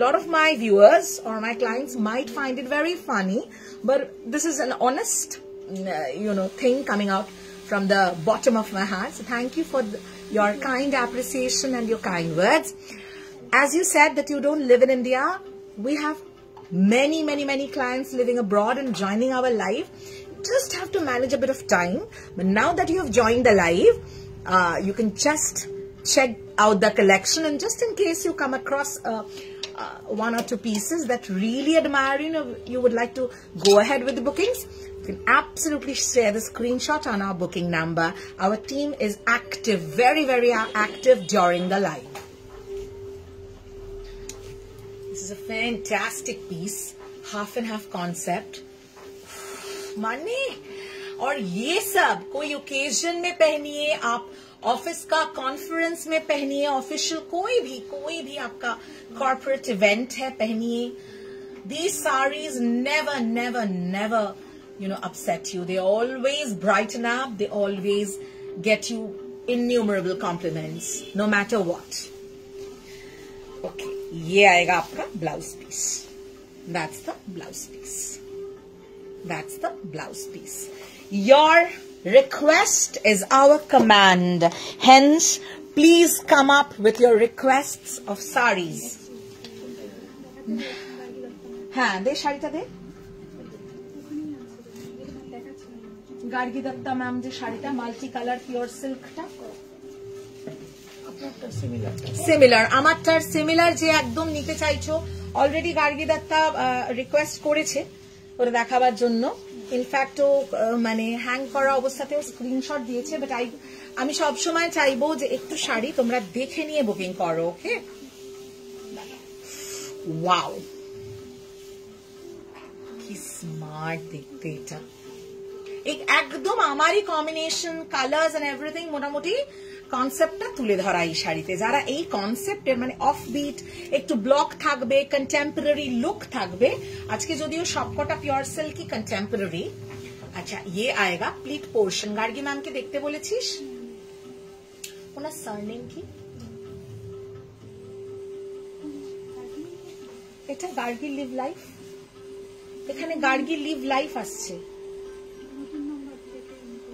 lot of my viewers or my clients might find it very funny, but this is an honest thing coming out from the bottom of my heart. So thank you for your kind appreciation and your kind words. As you said that you don't live in India, we have many clients living abroad and joining our live. Just have to manage a bit of time, but now that you have joined the live, you can just check out the collection, and just in case you come across 1 or 2 pieces that really admire, you would like to go ahead with the bookings, you can absolutely share the screenshot on our booking number. Our team is active, very active during the live. This is a fantastic piece, half and half concept. Money और ये सब कोई occasion में पहनिए, आप office का conference में पहनिए, ऑफिशियल कोई भी आपका कॉर्पोरेट इवेंट है पहनिए. These sarees never upset you. They always brighten up, they always get you innumerable compliments no matter what. Okay, ये आएगा आपका blouse piece. That's the blouse piece. That's the blouse piece. Your request is our command. Hence, please come up with your requests of sarees. हाँ, दे शाड़ीটা दे. Gargi Datta ma'am जे शाड़ीটা multi colour pure সিল্কটা সিমিলার, আমারটার সিমিলার যে একদম নিতে চাইছো, অলরেডি গার্গী দত্তা রিকোয়েস্ট করেছে ওটা দেখাবার জন্য. ইনফ্যাক্ট ও মানে হ্যাং করা অবস্থাতেও স্ক্রিনশট দিয়েছে, বাট আমি সবসময় চাইবো যে একটু শাড়ি তোমরা দেখে নিয়ে বুকিং করো. ওকে, ওয়াও কি স্মার্ট দেখতে এটা, একদম আমারই কম্বিনেশন, কালার্স এন্ড এভরিথিং, মোটামুটি কনসেপ্টটা তুলে ধরা এই শাড়িতে. যারা এই কনসেপ্টের মানে অফ বিট, একটু ব্লক থাকবে, কন্টেম্পোরারি লুক থাকবে. আজকে যদিও সবকটা পিওর সিল্কি কন্টেম্পোরারি. আচ্ছা, ये आएगा প্লিট পোর্শন. গার্গী ম্যামকে দেখতে বলেছিস, ওনার সারনেম কি? এটা গার্গি লিভ লাইফ, এখানে গার্গি লিভ লাইফ আসছে।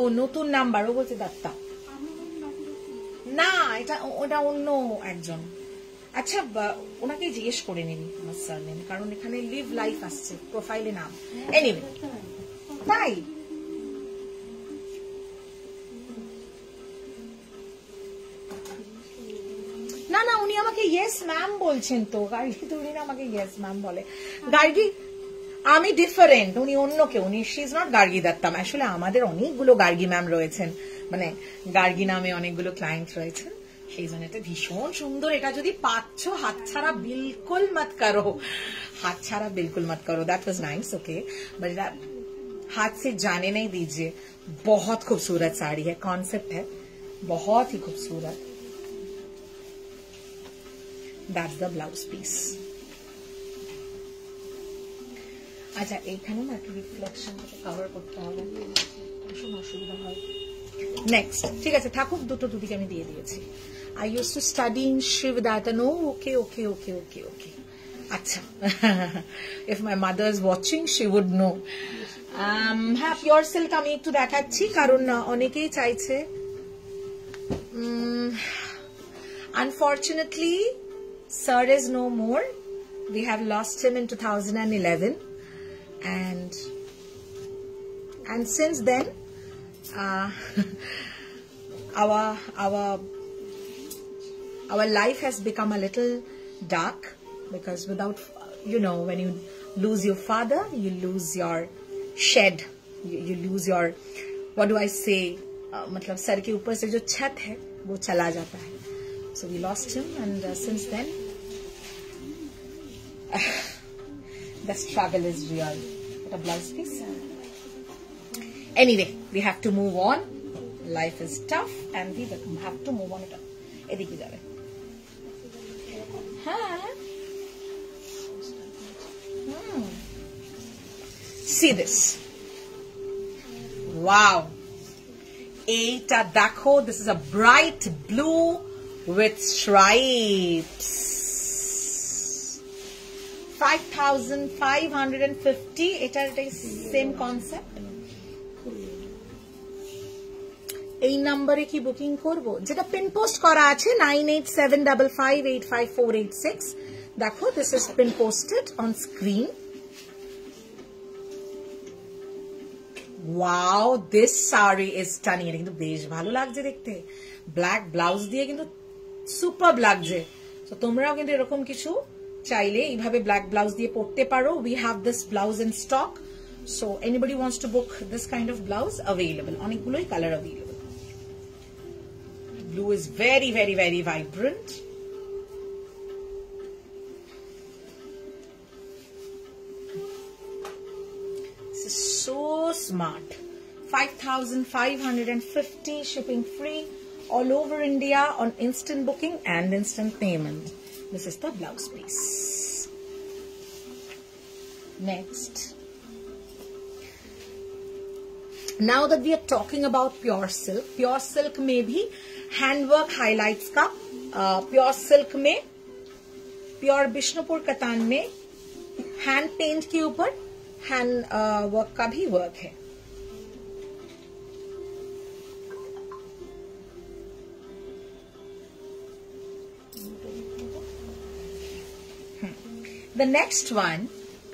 ও নতুন নাম্বার, ও বলছে দত্তা না, এটা ওটা অন্য একজন। আচ্ছা ওনাকে জিজ্ঞেস করে নিন আমার সারনেম, কারণ এখানে লিভ লাইফ আসছে প্রোফাইলে নাম। এনিওয়ে তাই না না, উনি আমাকে ইয়েস ম্যাম বলছেন তো, গার্গি তো উনি না আমাকে ইয়েস ম্যাম বলে। গার্গি আমি ডিফারেন্ট, উনি অন্য কেউ, উনি শি ইজ নট গার্গি দত্তাম। আসলে আমাদের অনেকগুলো গার্গি ম্যাম রয়েছেন, মানে গার্গি নামে অনেকগুলো ক্লায়েন্ট রয়েছেন, সেই জন্য এটা ভীষণ সুন্দর। এটা যদি পাচ্ছ হাতছাড়া বিলকুল মত করো, হাতছাড়া बिल्कुल मत करो। That was nice, okay, but हाथ से जाने नहीं दीजिए। बहुत खूबसूरत साड़ी है, कॉन्सेप्ट है बहुत ही खूबसूरत। That's the blouse piece. আচ্ছা এইখানে না একটু রিফ্লেকশনটাকে কভার করতে হবে, ভীষণ অসুবিধা হয়। নেক্সট, ঠিক আছে থাকুক, দুটো দুদিকে আমি দিয়ে দিয়েছি। I used to study in Shivdata. No, okay. Acha. If my mother is watching, she would know. হ্যাঁ পিওর সিল্ক আমি একটু দেখাচ্ছি, কারণ অনেকেই চাইছে। Unfortunately, sir is no more. We have lost him in 2011, and since then, our life has become a little dark, because without, when you lose your father, you lose your shed, you lose your, what do I say, मतलब sir के ऊपर से जो छत है वो चला जाता है। So we lost him, and since then the struggle is real. What a blouse piece. Anyway, we have to move on. Life is tough, and we have to move on. এদিকে যাবে। হ্যাঁ See this. Wow. Eta dakho, this is a bright blue with stripes. 5,550. Eta same concept. এই নম্বরে কি booking করব? যেটা pin post করা আছে 9875585486। দেখো, this is pin posted on screen. Wow, this saree is stunning. এটা কিন্তু বেশ ভালো লাগছে দেখতে, ব্ল্যাক ব্লাউজ দিয়ে কিন্তু সুপার লাগছে। তো তোমরাও কিন্তু এরকম কিছু চাইলে এইভাবে ব্ল্যাক ব্লাউজ দিয়ে পরতে পারো। We have this blouse in stock, so anybody wants to book this kind of blouse, available. অনেকগুলোই colour available. Blue is very, very, very vibrant. This is so smart. 5,550, shipping free all over India on instant booking and instant payment. This is the blouse piece. Next. Now that we are talking about pure silk में भी handwork highlights का, pure silk में, pure Bishnupur कतान में hand paint के ऊपर hand work का भी work है। The next one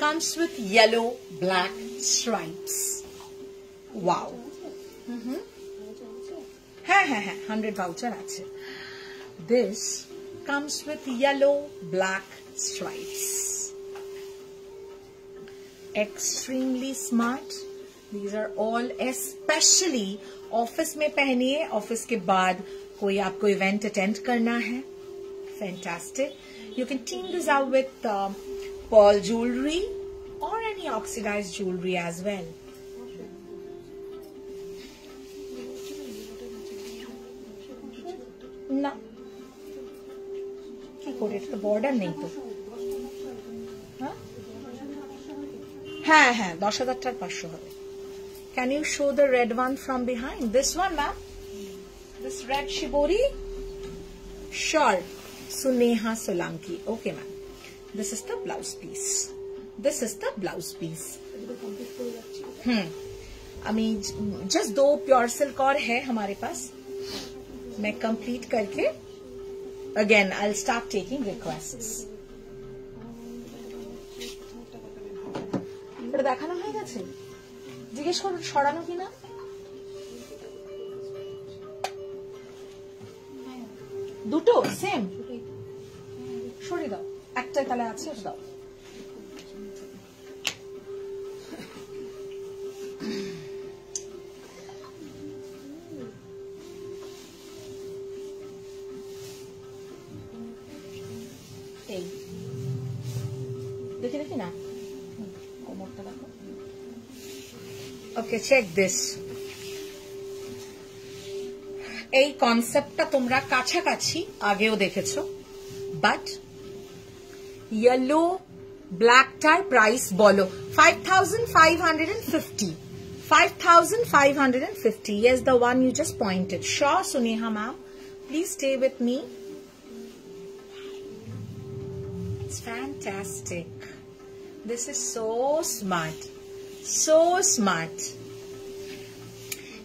comes with yellow black stripes. Wow. হ্যাঁ 100 voucher আছে। This comes with yellow black stripes. Extremely smart. These are all especially office में पहनिए, ऑफिस के बाद कोई आपको इवेंट अटेंड करना है, fantastic. You can team this out with pearl jewelry or any oxidized jewelry as well. না কি করে, এটা তো বর্ডার নেই তো। হ্যাঁ 10,000 500 হবে। Can you show the red one from behind? This one, ma'am? This red shibori? Sure. Suneha Solanki. Okay, ma'am. This is the blouse piece. This is the blouse piece. আমি just 2 प्योर सिल्क और है हमारे पास. मैं complete करके again I'll start taking requests. এটা দেখানো হয়ে গেছে, জিজ্ঞেস করুন সরানো কিনা. দুটো সেম সরিয়ে দাও, একটাই তাহলে আছে ওটা দাও. এই দেখি দেখি না কোমরটা দেখো. ওকে, চেক দিস. এই কনসেপ্টটা তোমরা কাছাকাছি আগেও দেখেছো, বাট ইয়েলো ব্ল্যাকটার প্রাইস বলো. 5,550. 5,550. Yes, the one you just pointed. Sure, Suneha ma'am. Please stay with me. It's fantastic. This is so smart. So smart.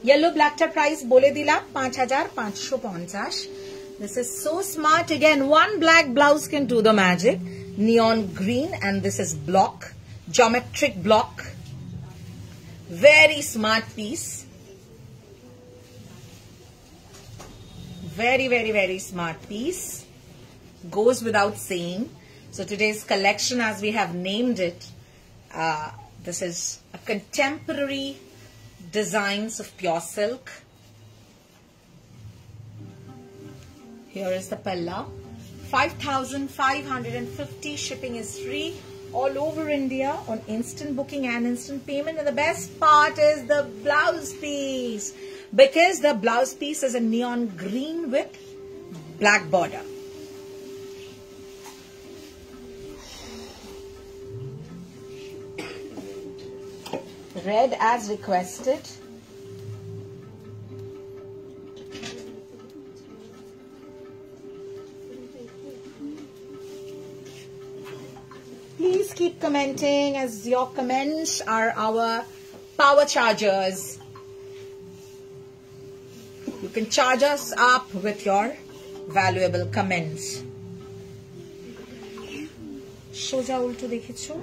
Yellow blacktar price bole dilam 5,550. This is so smart. Again, one black blouse can do the magic. Neon green, and this is block, geometric block. Very smart piece. Very, very, very smart piece. Goes without saying. So today's collection, as we have named it, this is a contemporary designs of pure silk. Here is the palla. 5,550. Shipping is free all over India on instant booking and instant payment. And the best part is the blouse piece, because the blouse piece is a neon green with black border. Red as requested. Please keep commenting, as your comments are our power chargers. You can charge us up with your valuable comments. Shoja ulto dekhecho.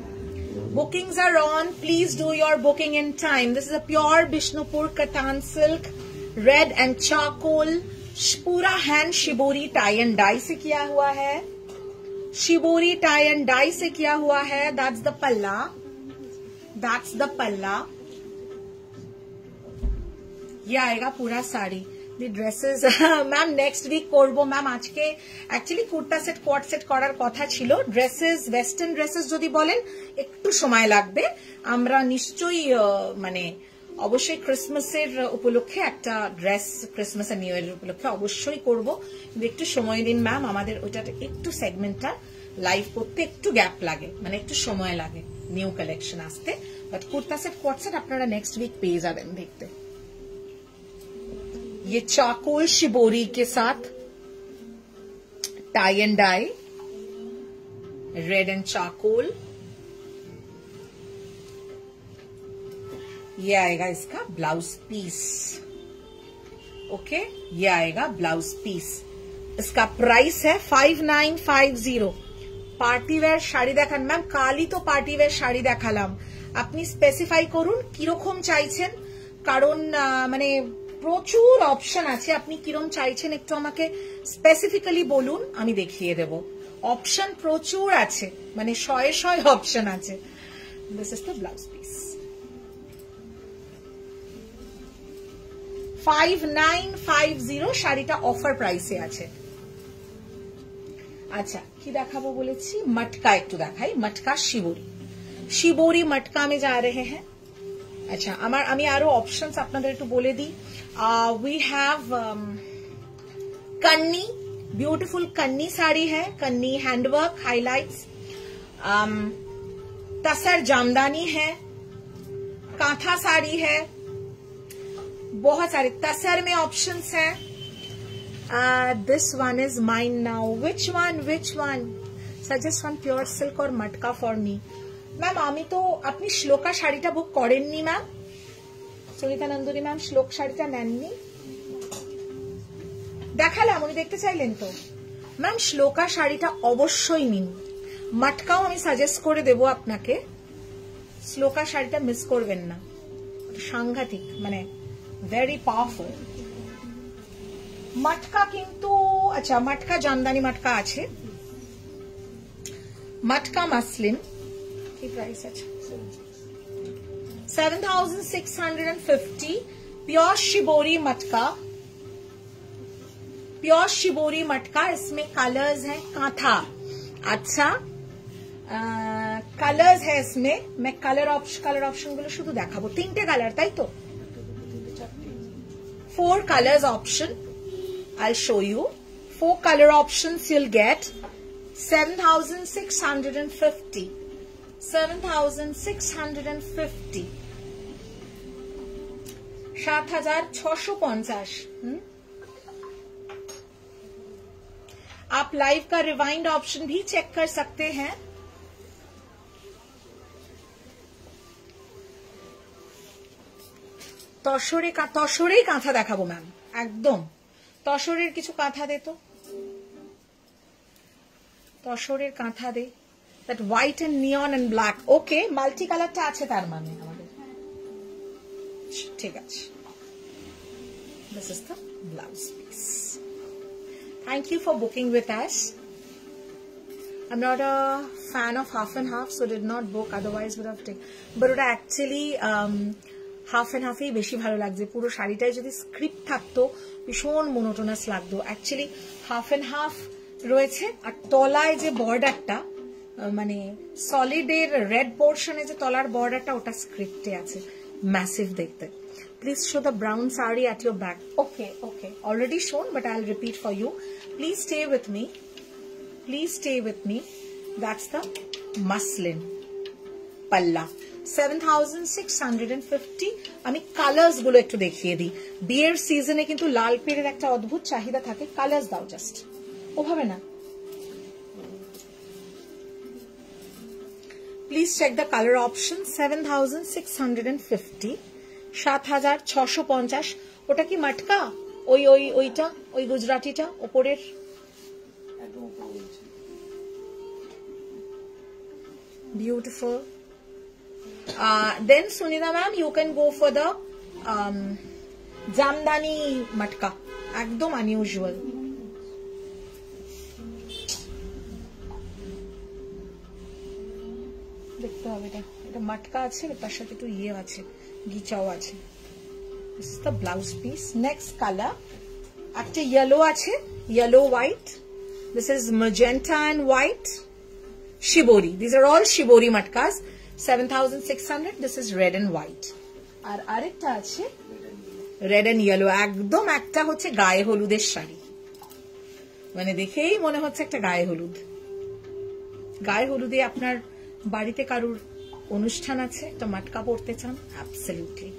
Bookings are on. Please do your booking in time. This is a pure Bishnupur Katan silk, red and charcoal. पूरा hand shibori tie and dye से किया हुआ है. Shibori tie and dye से किया हुआ है. That's the palla. That's the palla. ये आएगा पूरा sari. The dresses, ma'am, next week করবো ma'am. আজকে actually kurta set coord set করার কথা ছিল. ড্রেসেস, ওয়েস্টার্ন ড্রেসেস যদি বলেন একটু সময় লাগবে. আমরা নিশ্চয়ই মানে অবশ্যই ক্রিসমাসের উপলক্ষে একটা ড্রেস, ক্রিসমাস আর নিউ ইয়ারের উপলক্ষে অবশ্যই করব. কিন্তু একটু সময় দিন ম্যাম, আমাদের ওইটা একটু সেগমেন্টটা লাইভ করতে একটু গ্যাপ লাগে, মানে একটু সময় লাগে নিউ কালেকশন আসতে. But kurta set coord set আপনারা নেক্সট উইক পেয়ে যাবেন দেখতে. ये चाकोल शिबोरी के साथ tie and dye, red and charcoal. ये आएगा इसका ब्लाउज पीस. ओके, ये आएगा ब्लाउज पीस. इसका प्राइस है 5,950. पार्टी वेयर शाड़ी देखान मैम. काली तो पार्टी वेयर शाड़ी देखालाम. अपनी स्पेसिफाई করুন কিরকম চাইছেন, কারণ মানে প্রচুর অপশন আছে. আপনি কিরকম চাইছেন একটু আমাকে স্পেসিফিক্যালি বলুন, আমি দেখিয়ে দেব. অপশন প্রচুর আছে, মানে শয়ে শয়ে অপশন আছে. This is the blouse piece. 5,950 শাড়িটা অফার প্রাইসে আছে. আচ্ছা, কি দেখাবো বলেছি? মটকা একটু দেখাই. মটকা শিবরি, শিবরি মটকা में जा रहे हैं. अच्छा, আমি আরো অপশনস আপনাদের একটু বলে দিই. We have कन्नी, ब्यूटीफुल कन्नी साड़ी है. कन्नी हैंडवर्क हाइलाइट्स. तसर जामदानी है. कांथा साड़ी है. बहुत सारे तसर में ऑप्शंस हैं. This one is mine now. Which one? Suggest one pure silk or matka for me. Ma'am আমি তো, আপনি শ্লোকা শাড়িটা বুক করেননি ম্যাম? সুনিতা নন্দনী ম্যাম শ্লোক শাড়িটা নেননি? দেখালাম, উনি দেখতে চাইলেন তো। ম্যাম শ্লোকা শাড়িটা অবশ্যই নিন, মটকাও আমি সাজেস্ট করে দেবো আপনাকে, শ্লোকা শাড়িটা মিস করবেন না, সাংঘাতিক, মানে ভেরি পাওয়ারফুল। মটকা কিন্তু, আচ্ছা মটকা জামদানি মটকা আছে, মটকা মাসলিন কি প্রাইস আছে? 7650। प्योर शिबोरी मटका, प्योर शिबोरी मटका, इसमें कलर्स हैं कांथा। अच्छा कलर्स है इसमें, मैं कलर ऑप्शन गुलो शुद्ध देखाबो, 3টে কালার তাই তো? 4 colors option, I'll show you 4 color options you'll get. 7650, 7650, 7650। आप लाइव का रिवाइंड ऑप्शन भी चेक कर सकते हैं। তসরেই কাঁথা দেখাবো ম্যাম, একদম তসরের কিছু কাঁথা দে তো, তসরের কাঁথা দে, that white and neon and black. Okay, multi কালারটা আছে তার মানে আমাদের, ঠিক আছে। This is the blouse piece. Thank you for booking with us. I'm not a fan of half and half, so did not book, otherwise would have taken, but ওটা actually half and হাফই বেশি ভালো লাগছে। পুরো শাড়িটায় যদি script থাকতো ভীষণ monotonous লাগতো। Actually half and half রয়েছে, আর তলায় যে বর্ডারটা, মানে সলিডের রেড পোর্শনে যে তলার বর্ডারটা, ওটা স্ক্রিপ্টে আছে, ম্যাসিভ দেখতে। Please show the brown sari at your back. Okay okay, already শোন, but I will repeat for you. Please stay with me, please stay with me. That's the muslin pallu, 7650। আমি কালার্স গুলো একটু দেখিয়ে দিই। বিয়ের সিজনে কিন্তু লাল পেড়ের একটা অদ্ভুত চাহিদা থাকে, কালার্স দাও জাস্ট, ওভাবে না। Please check the colour option. 7650, 7650। ওটা কি মটকা? ওইটা, ওই গুজরাটিটা ওপরের, beautiful. Then Sunita ma'am, you can go for the Jamdani matka, ekdom unusual। দেখতে হবে এটা মাটকা আছে, তার সাথে একটু ইয়ে আছে, গিচাও আছে। This is the blouse piece. Next color, একটা yellow আছে, yellow white. This is magenta and white. Shibori. These are all Shibori matkas. 7600. This is red and white. আর আরেকটা আছে রেড এন্ড ইয়েলো, একদম একটা হচ্ছে গায়ে হলুদের শাড়ি, মানে দেখেই মনে হচ্ছে একটা গায়ে হলুদ। গায়ে হলুদে আপনার বাড়িতে কারুর অনুষ্ঠান আছে, একটা মাটকা পরতে চান, অ্যাবসলিউটলি।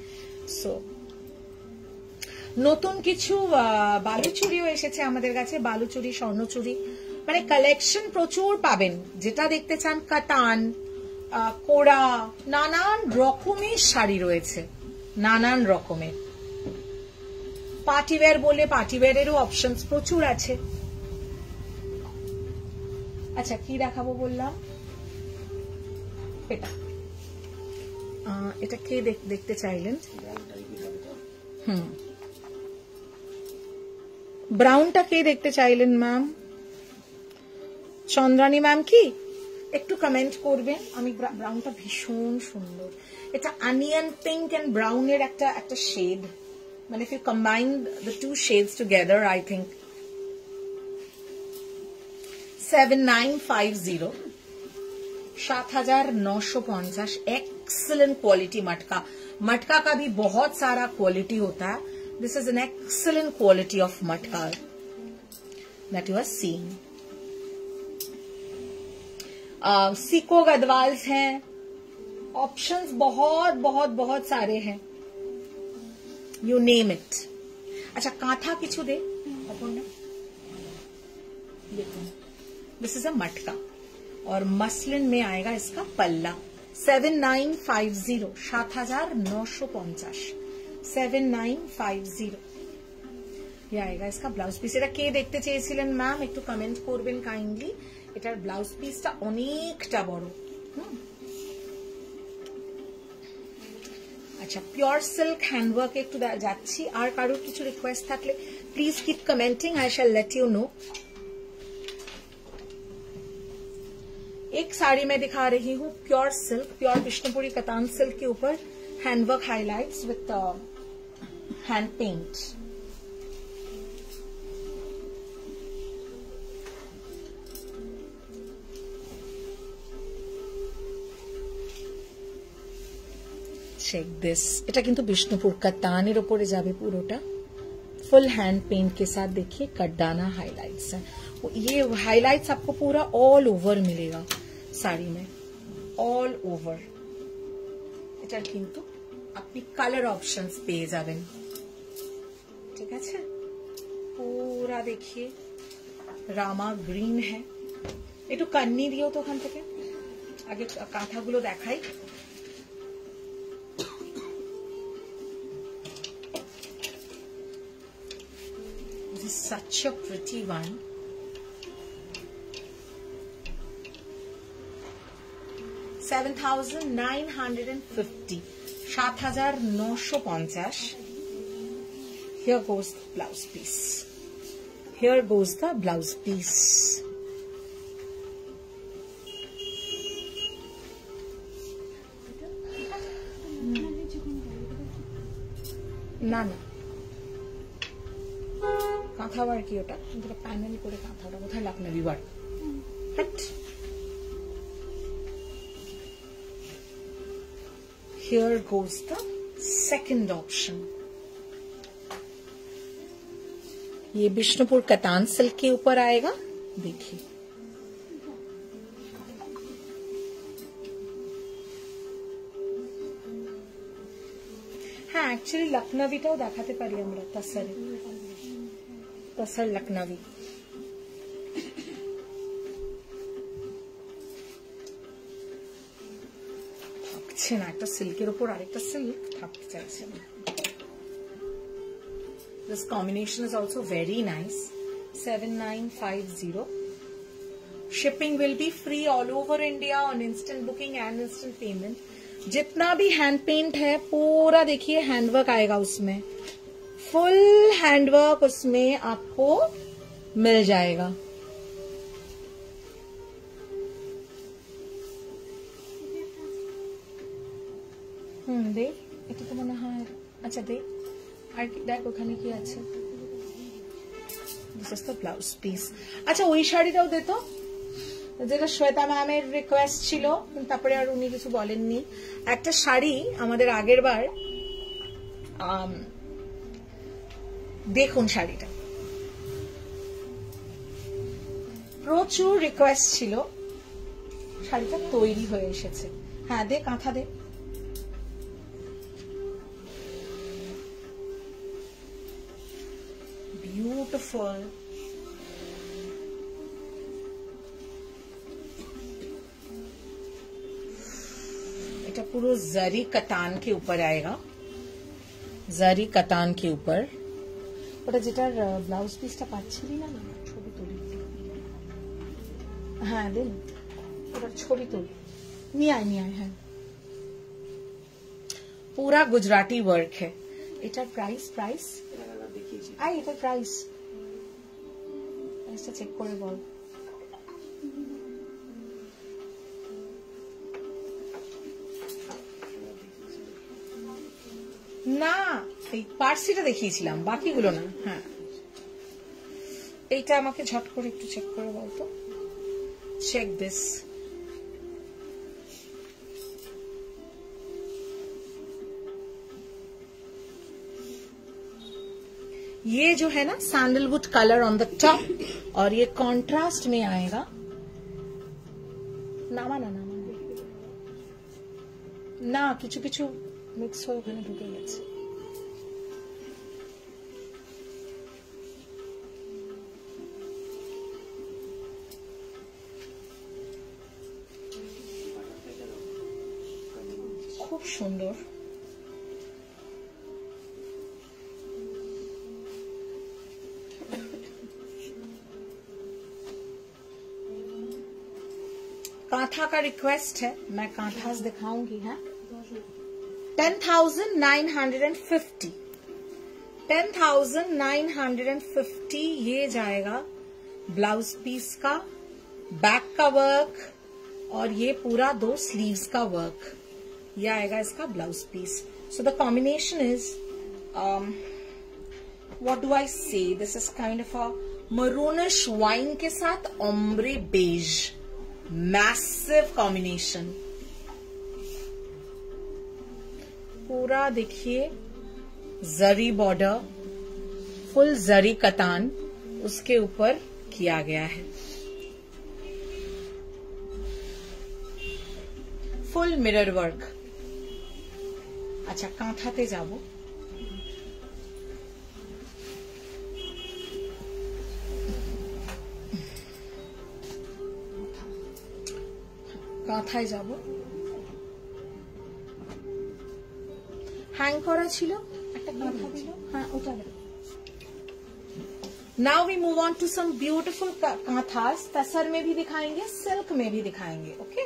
সো নতুন কিছু বালুচুরিও এসেছে আমাদের কাছে, বালুচুরি, স্বর্ণচুরি, মানে কালেকশন প্রচুর পাবেন। যেটা দেখতে চান, কাতান, কোড়া, নানান রকমের শাড়ি রয়েছে, নানান রকমের। পার্টিওয়্যার বলে পার্টিওয়্যারেরও অপশনস প্রচুর আছে। আচ্ছা কি দেখাবো বললাম, এটা কে দেখতে চাইলেন? ব্রাউনটা কে দেখতে চাইলেন ম্যাম? চন্দ্রানী ম্যাম কি একটু কমেন্ট করবেন? আমি ব্রাউনটা ভীষণ সুন্দর, এটা অনিয়ন পিঙ্ক এন্ড ব্রাউনের একটা শেড, মানে if you combine the two shades together, I think 7950, 7950। Excellent quality matka, matka का भी बहुत सारा क्वालिटी होता है। This is an excellent quality of matka that you are seeing. सीको गदवाल्स हैं, ऑप्शंस बहुत बहुत बहुत सारे हैं, यू नेम इट। अच्छा कांथा किछु दे, दिस इज अ मटका, और मसलिन में आएगा इसका पल्ला 7950 7950 7950 ये आएगा इसका ब्लाउज পিস। এটা কে দেখতে চেয়েছিলেন ম্যাম একটু কমেন্ট করবেন কাইন্ডলি। এটার ব্লাউজ পিসটা অনেকটা বড়। আচ্ছা পিওর সিল্ক হ্যান্ডওয়ার্ক একটু যাচ্ছি। আর কারোর কিছু রিকোয়েস্ট থাকলে please keep commenting, I shall let you know. एक साड़ी मैं दिखा रही हूँ pure silk, pure Vishnupuri katan silk के ऊपर handwork highlights with hand paint. Check this, এটা কিন্তু বিষ্ণুপুর কাতানের উপরে যাবে পুরোটা, फुल हैंड पेंट के साथ। देखिए कटदाना हाइलाइट्स है, ये हाइलाइट्स आपको पूरा ऑल ओवर मिलेगा শাড়ি में, ऑल ओवर। এটার কিন্তু আপনি কালার অপশনস পেয়ে যাবেন, ঠিক আছে। पूरा देखिए রামা গ্রিন है, একটু কান্নি দিও তো ওখান থেকে, আগে কাঁথাগুলো দেখাই। This is such a pretty one. $7,950 7,950। Here goes the blouse piece. Here goes the blouse piece. না না কাঁথা ওয়ার কি ওটা, কিন্তু প্যানেল করে কাঁথা, ওটা কোথায় লখনবি work. Here goes the second option. ये विष्णुपुर कतान सिल्क के ऊपर आएगा, देखिए हाँ एक्चुअली लखनवीটাও দেখাতে পারি আমরা, তসর তসর লখনवी। থাকছে না, একটা সিল্কের উপর আরেকটা সিল্ক থাকতে চাইছে না। This combination is also very nice. 7950. Shipping will be free all over India on instant booking and instant payment. जितना भी हैंड पेंट है पूरा देखिए हैंडवर्क आएगा उसमें, फुल हैंडवर्क उसमें आपको मिल जाएगा। দে এটা তো মনে হয়, আচ্ছা দে আর দেখ ওখানে কি আছে। This is the blouse piece. আচ্ছা ওই শাড়িটাও দে তো, যেটা শ্বেতা ম্যামের রিকোয়েস্ট ছিল, তারপরে আর উনি কিছু বলেননি। একটা শাড়ি আমাদের আগের বার, দেখুন শাড়িটা প্রচুর রিকোয়েস্ট ছিল, শাড়িটা তৈরি হয়ে এসেছে। হ্যাঁ দে কাঁথা দে। বিউটিফুল। এটা পুরো জারি কাতান के ऊपर आएगा, জারি কাতান के ऊपर। ওটা যেটার ব্লাউজ পিসটা পাচ্ছিলি না, না ছবি তুলি, হ্যাঁ দিন ওটার ছবি তুলি, নিয়ে আয় হ্যাঁ। पूरा गुजराती वर्क है। এটার প্রাইস আই এটার প্রাইসটা চেক করে বল। না এই পার্সিটা দেখিয়েছিলাম, বাকিগুলো না। হ্যাঁ এইটা আমাকে ঝট করে একটু চেক করে বলতো। Check this. ये जो है ना sandalwood colour on the top, और ये कॉन्ट्रास्ट में आएगा। नामा ना नामा ना किचु किचु मिक्स हो ओखाने ढुके গেছে। সুন্দর। कांथा का रिक्वेस्ट है, मैं कांथास दिखाऊंगी। है 10,950, 10,950 ये जाएगा ब्लाउज पीस का, बैक का वर्क और ये पूरा 2 स्लीव्स का वर्क, ये आएगा इसका blouse piece. So the combination is what do I say, this is kind of a maroonish wine के साथ ओम्ब्रे बेज, मैसिव कॉम्बिनेशन। पूरा देखिए जरी बॉर्डर, फुल जरी कतान उसके ऊपर किया गया है, फुल मिरर वर्क। अच्छा कांथाते जाबो, কাঁথায় যাব। হ্যাং করা ছিল একটা কাঁথা দিল, হ্যাঁ ওটা দেব। Now we move on to some beautiful kanthas, tussar में भी दिखाएंगे, सिल्क में भी दिखाएंगे। Okay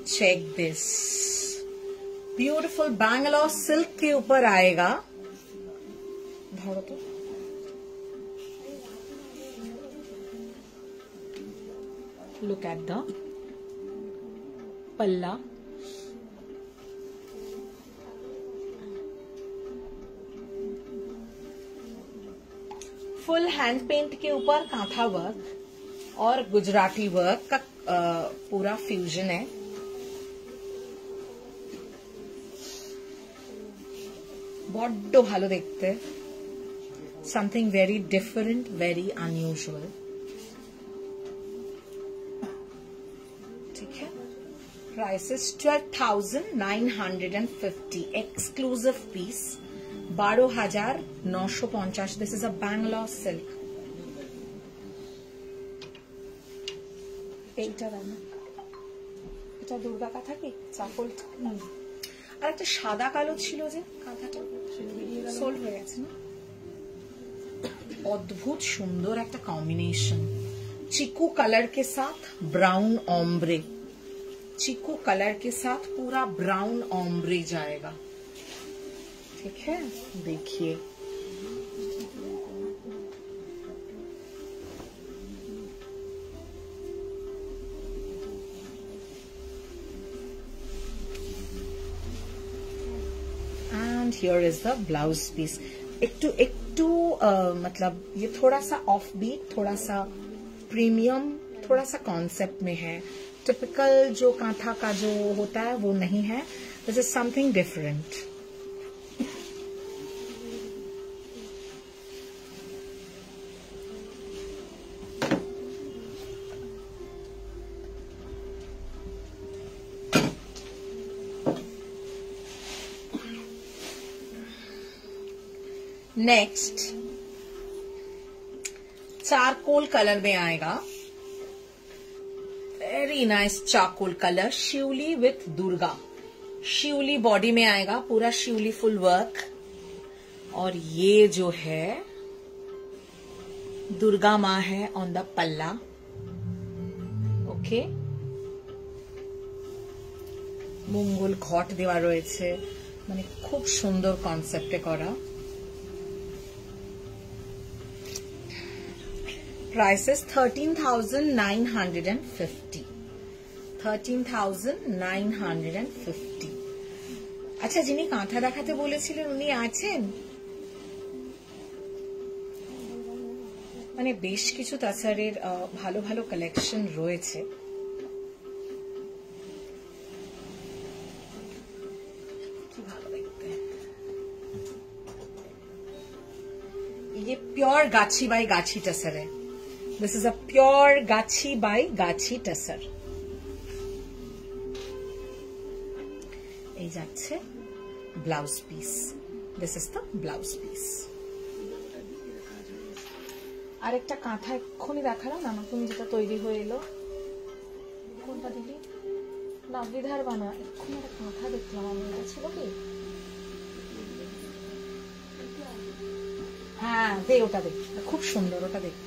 check this beautiful Bangalore silk के ऊपर आएगा। धरो तो look at the pallu, full hand paint के ऊपर कांथा वर्क और गुजराती वर्क का पूरा फ्यूजन है। बड्ड भालो देखते, something very different, very unusual. ठीक है, price is 12,950, exclusive piece 12,950। This is a Bangalore silk. এটা দুর্গা কাঁথা কি চাকল, আর একটা সাদা কালো ছিল যে কাঁথাটা সোল্ড হয়ে গেছে না। अद्भुत सुंदर एक कॉम्बिनेशन, चीकू कलर के साथ ब्राउन ओम्ब्रे, चीकू कलर के साथ पूरा ब्राउन ओम्ब्रे जाएगा। ठीक है, देखिए and here is the blouse piece. एक टू मतलब ये थोड़ा सा ऑफ बीट, थोड़ा सा प्रीमियम, थोड़ा सा कॉन्सेप्ट में है। टिपिकल जो कांथा का जो होता है वो नहीं है, this is something different. Next charcoal colour में आएगा, very nice charcoal colour, Shivli with Durga. Shivli body में आएगा, पूरा शिवली फुल वर्क, और ये जो है दुर्गा माँ है ऑन द पल्ला। ओके, মঙ্গল ঘট দেওয়া রয়েছে, মানে খুব সুন্দর কনসেপ্টে করা। Price is 13,950, 13,950। अच्छा, যিনি কাঁথা দেখাতে বলেছিলেন উনি আছেন? মানে বেশ কিছু তাছাড়ের ভালো ভালো কালেকশন রয়েছে। কি ভালো দেখতে, ये प्योर गाछी बाई गाछी टसर है। दिस इज अ प्योर गाछी बाई गाछी टसर। এই যাচ্ছে blouse piece, this is the blouse piece. আরেকটা কাঁথা এক্ষুনি দেখালাম না নতুন যেটা তৈরি হয়ে এলো, কোনটা দিদি না বিদর্ভা না, এক্ষুনি একটা কাঁথা দেখলাম আমি, এটা ছিল কি? হ্যাঁ দে ওটা দেখ, খুব সুন্দর, ওটা দেখ।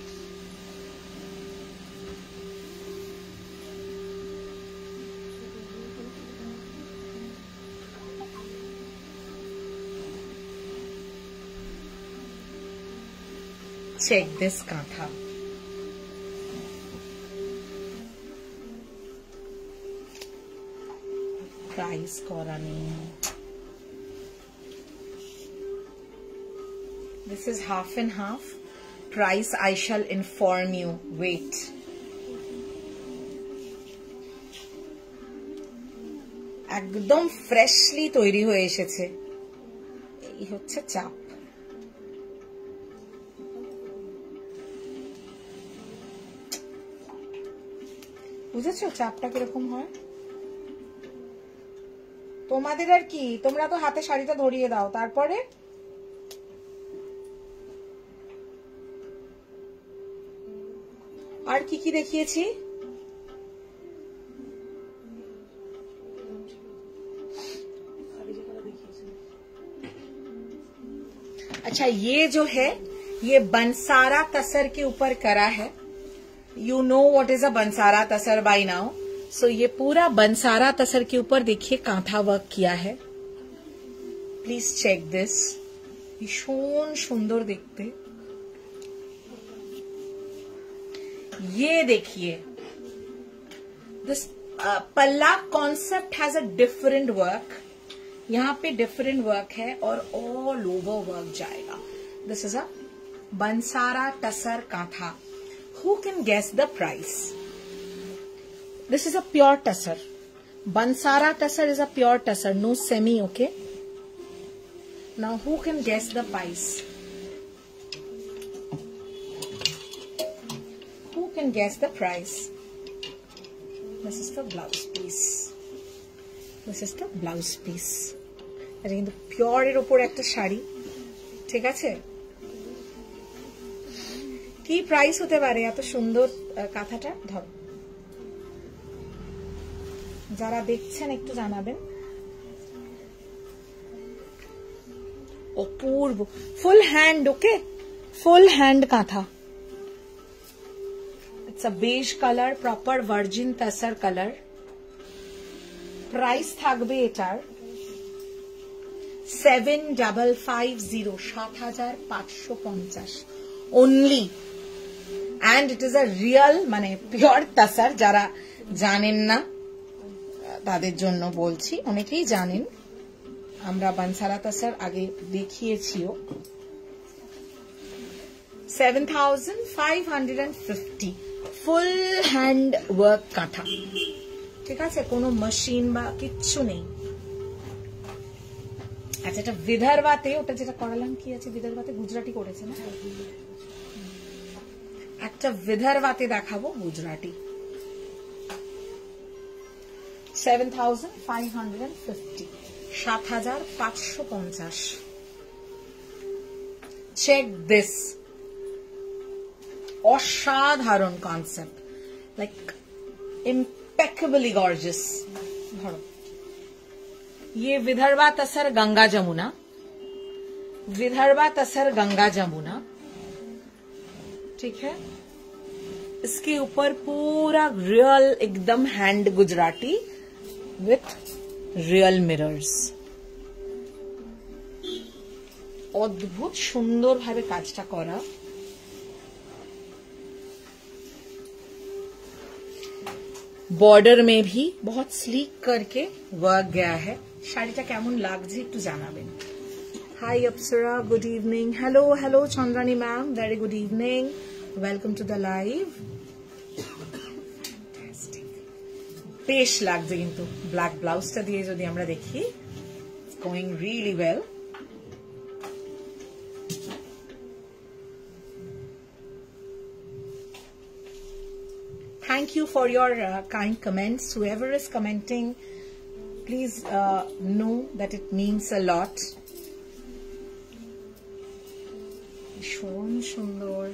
Check this kantha. Price kora neyi. This is half and half. Price I shall inform you. Wait. একদম ফ্রেশলি তৈরি হয়ে এসেছে। এই হচ্ছে চাপ। বুঝেছো চাপটা কিরকম হয়? তোমাদের আর কি, তোমরা তো হাতে শাড়িটা ধরিয়ে দাও, তারপরে আর কি কি দেখিয়েছি? अच्छा ये जो है ये बंसारा तसर के ऊपर करा है। You know what is a Bansara tussar by now. So ये पूरा बंसारा तसर के ऊपर देखिए कांथा वर्क किया है। प्लीज चेक दिस, भीषण सुंदर देखते। ये देखिए this pallu concept has a different work. यहाँ पे डिफरेंट वर्क है और ऑल ओवर वर्क जाएगा। This is a Bansara tussar kantha. Who can guess the price? This is a pure tussar. Bansara tussar is a pure tussar, no semi, okay? Now who can guess the price? Who can guess the price? This is the blouse piece. This is the blouse piece. এটা কিন্তু পিওরের উপর একটা শাড়ি, ঠিক আছে? কি price হতে পারে এত সুন্দর কাঁথাটা? ধরো, যারা দেখছেন একটু জানাবেন। অপূর্ব, ফুল হ্যান্ড, ওকে, ফুল হ্যান্ড কাঁথা। It's a beige colour, proper virgin তাসার colour. Price থাকবে এটার 7550, 7550 only. And it is a real মানে পিওর তাসার। যারা জানেন না তাদের জন্য বলছি, অনেকেই জানেন, আমরা বানসারা তাসার আগে দেখিয়েছিও। 7550 ফুল হ্যান্ড ওয়ার্ক কাঁথা, ঠিক আছে? কোনো মেশিন বা কিচ্ছু নেই। আচ্ছা, এটা বিদর্ভাতে, ওটা যেটা করালাম কি আছে বিদর্ভাতে, গুজরাটি করেছে না? একটা বিদর্ভাতে দেখাবো গুজরাটি। 7550, 7550। চেক দিস, অসাধারণ কনসেপ্ট, লাইক ইম্পেকেবলি গর্জিয়াস। ধরো, ये विदर्भा तसर गंगा जमुना, विदर्भा तसर गंगा जमुना, ठीक है? इसके ऊपर पूरा रियल एकदम hand Gujarati with real mirrors. अद्भुत सुंदर भावे काजटा करा। बॉर्डर में भी बहुत स्लीक करके वर्क गया है। শাড়িটা কেমন লাগছে একটু জানাবেন। Hi Apsara, good evening. Hello hello Chandrani ma'am, very good evening, welcome to the live. বেশ লাগছে কিন্তু ব্ল্যাক ব্লাউজটা দিয়ে যদি আমরা দেখি, going really well. Thank you for your kind comments. Whoever is commenting, please know that it means a lot. ভীষণ সুন্দর।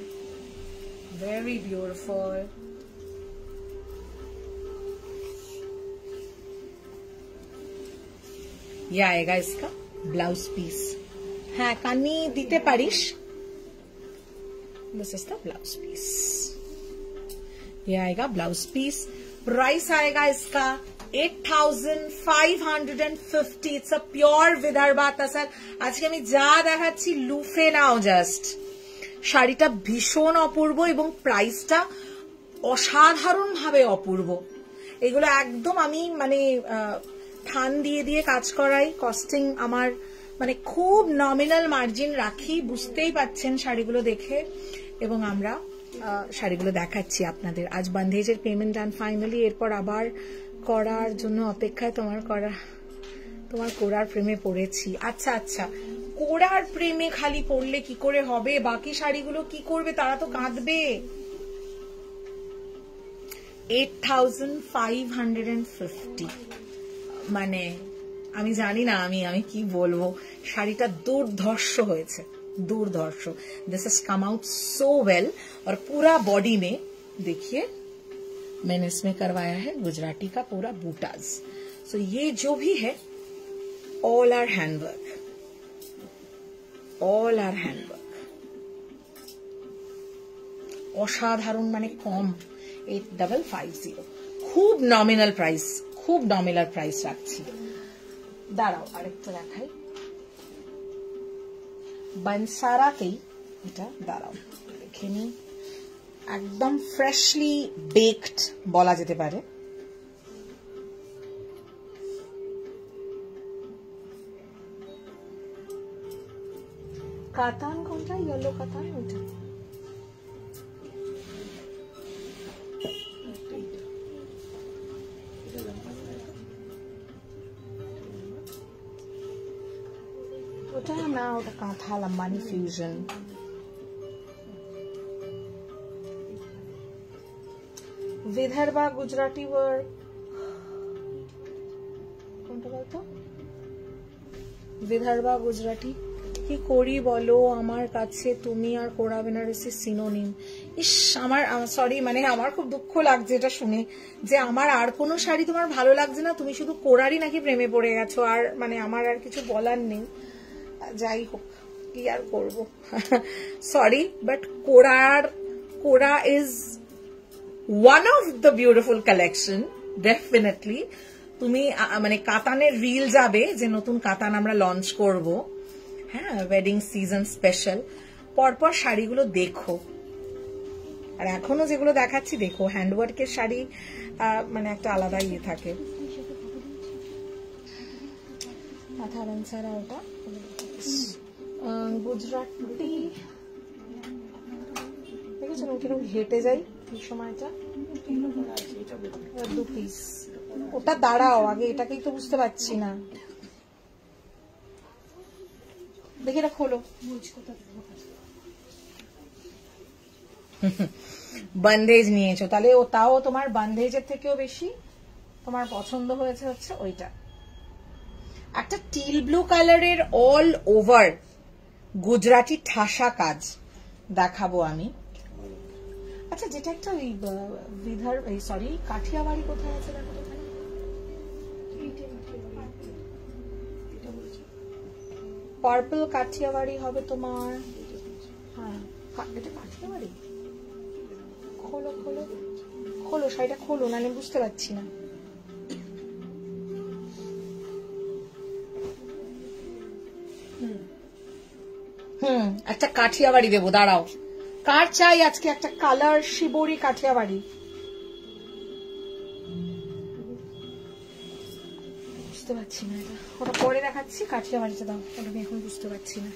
Very beautiful. ये आएगा इसका ब्लाउज पीस। हाँ कानी दीते पारिश। This is the blouse piece. ये आएगा ब्लाउज पीस। प्राइस आएगा इसका 8550। It's a pure Vidarbha tussar. आज के আমি যা দেখাচ্ছি লুফে নাও জাস্ট। শাড়িটা ভীষণ অপূর্ব এবং প্রাইসটা অসাধারণ ভাবে অপূর্ব। এগুলো একদম আমি মানে থান দিয়ে দিয়ে কাজ করাই। কস্টিং আমার মানে খুব নমিনাল মার্জিন রাখি, বুঝতেই পাচ্ছেন শাড়িগুলো দেখে। এবং আমরা শাড়িগুলো দেখাচ্ছি আপনাদের। আজ বান্ধেজের পেমেন্ট ডান ফাইনালি। এরপর আবার করার জন্য অপেক্ষায়। তোমার কোরার প্রেমে পড়েছি। আচ্ছা আচ্ছা, কোরার প্রেমে খালি পড়লে কি করে হবে? বাকি শাড়িগুলো কি করবে? তারা তো কাঁদবে। 8550 মানে আমি জানি না আমি কি বলবো। শাড়িটা দুর্ধর্ষ হয়েছে, दुर्धर्ष। This has come out so well. और पूरा बॉडी में देखिए मैंने इसमें करवाया है गुजराती का पूरा बूटाज। सो ये जो भी है all are handwork, all are handwork. असाधारण माने कम 8550। खूब नॉमिनल प्राइस, खूब नॉमिनल प्राइस রাখছি। দাঁড়াও আরেকটা দেখাই। বনসারাতেই এটা, দাঁড়াও দেখে নি। একদম ফ্রেশলি বেকড বলা যেতে পারে। কাতান কোনটা? ইয়েলো কাতান ওটা। ওটা না, ওটা কাঁথা লম্বানি ফিউশন। विदर्भा गुजराती वर्क কোনটা বলতো? विदर्भा गुजराती কি করি বলো? আমার কাছে তুমি আর কোরা বেনারসি সিনোনিম। ইস, আমার সরি, মানে আমার খুব দুঃখ লাগছে এটা শুনে যে আমার আর কোনো শাড়ি তোমার ভালো লাগছে না, তুমি শুধু কোরারই নাকি প্রেমে পড়ে গেছো। আর মানে আমার আর কিছু বলার নেই। যাই হোক, কি আর করব। সরি, বাট কোরা is one of the beautiful collection definitely। তুমি মানে কাতানের রিল যাবে যে নতুন কাতান আমরা লঞ্চ করব, হ্যাঁ, ওয়েডিং সিজন স্পেশাল। পরপর শাড়িগুলো দেখো, আর এখনো যেগুলো দেখাচ্ছি দেখো। হ্যান্ডওয়ার্কের শাড়ি মানে একটা আলাদা ইয়ে থাকে। ওটা গুজরাটি দেখেছেন কিরকম হেঁটে যাই এই সময়টা। 2 পিস। ওটা দাঁড়াও আগে, এটাকেই তো বুঝতে পারছি না। দেখি এটা খোলো। বান্ধেজ নিয়েছো তাহলে, ও তাও তোমার বান্ধেজের থেকেও বেশি তোমার পছন্দ হয়েছে হচ্ছে ওইটা। একটা টিল ব্লু কালারের অল ওভার গুজরাটি ঠাসা কাজ দেখাবো আমি। আচ্ছা, যেটা একটা ওই বিদর্ভ, সরি কাঠিয়াবাড়ি কোথায় আছে দেখো তো। পার্পল কাঠিয়াবাড়ি হবে তোমার। হ্যাঁ, এটা কাঠিয়াবাড়ি। খোলো খোলো খোলো, শাড়িটা খোলো, না আমি বুঝতে পারছি না। একটা কাঠিয়াবাড়ি দেবো, দাঁড়াও। কার চাই আজকে একটা কালার শিবরি কাঠিয়াবাড়ি? বুঝতে পারছি না এটা, ওটা পরে দেখাচ্ছি। কাঠিয়াবাড়িটা দাও, ওটা আমি এখন বুঝতে পারছি না।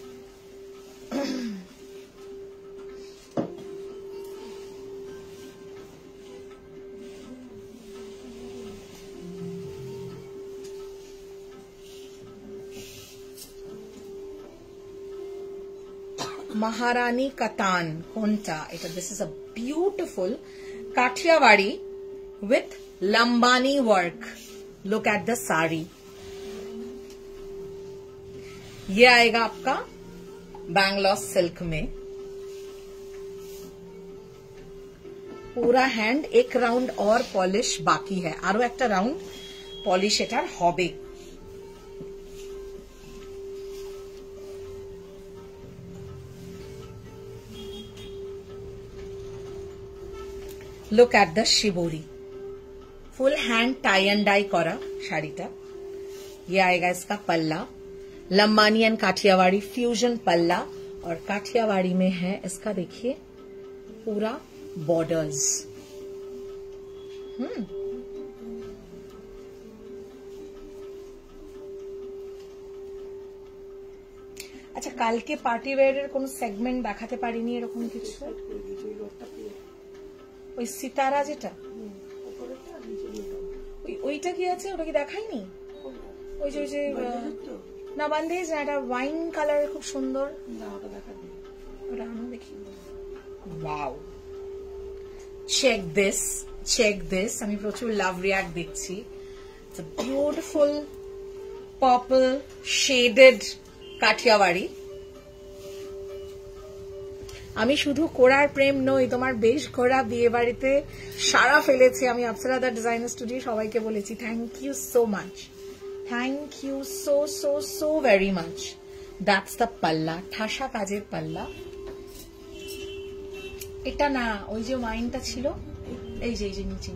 Maharani Katan Konta. This is a beautiful Kathiawadi with Lambani work. Look at the sari. ये आएगा आपका बैंगलोर सिल्क में। पूरा हैंड एक राउंड और पॉलिश बाकी है आरो एक राउंड पॉलिश एटार होबे look at the shibori full hand tie and dye करा शाड़ीटा ये आएगा इसका पल्ला लंबानी एंड काठियावाड़ी फ्यूजन पल्ला और काठियावाड़ी में है इसका देखिए पूरा बॉर्डर्स अच्छा कल के पार्टी वेयर कोनो सेगमेंट देखाते पारिनी এরকম কিছু ওই সিতারা যেটা ওইটা কি আছে ওটা কি দেখাইনি ওই যে না বান্ধেজ না এটা ওয়াইন কালার খুব সুন্দর না ওটা দেখাবি ওটা আমরা দেখি ওয়াও চেক দিস আমি প্রচুর লাভ রিঅ্যাক্ট দেখছি it's a beautiful purple shaded Kathiawadi আমি শুধু কোড়ার প্রেম নই তোমার বেশ ঘোরা বিয়ে বাড়িতে সারা ফেলেছে আমি অপ্সরা দা ডিজাইনার স্টুডিও সবাইকে বলেছি thank you so much thank you so very much that's the পাল্লা ঠাসা কাজের পাল্লা এটা না ওই যে ওয়াইনটা ছিল এই যে নিচে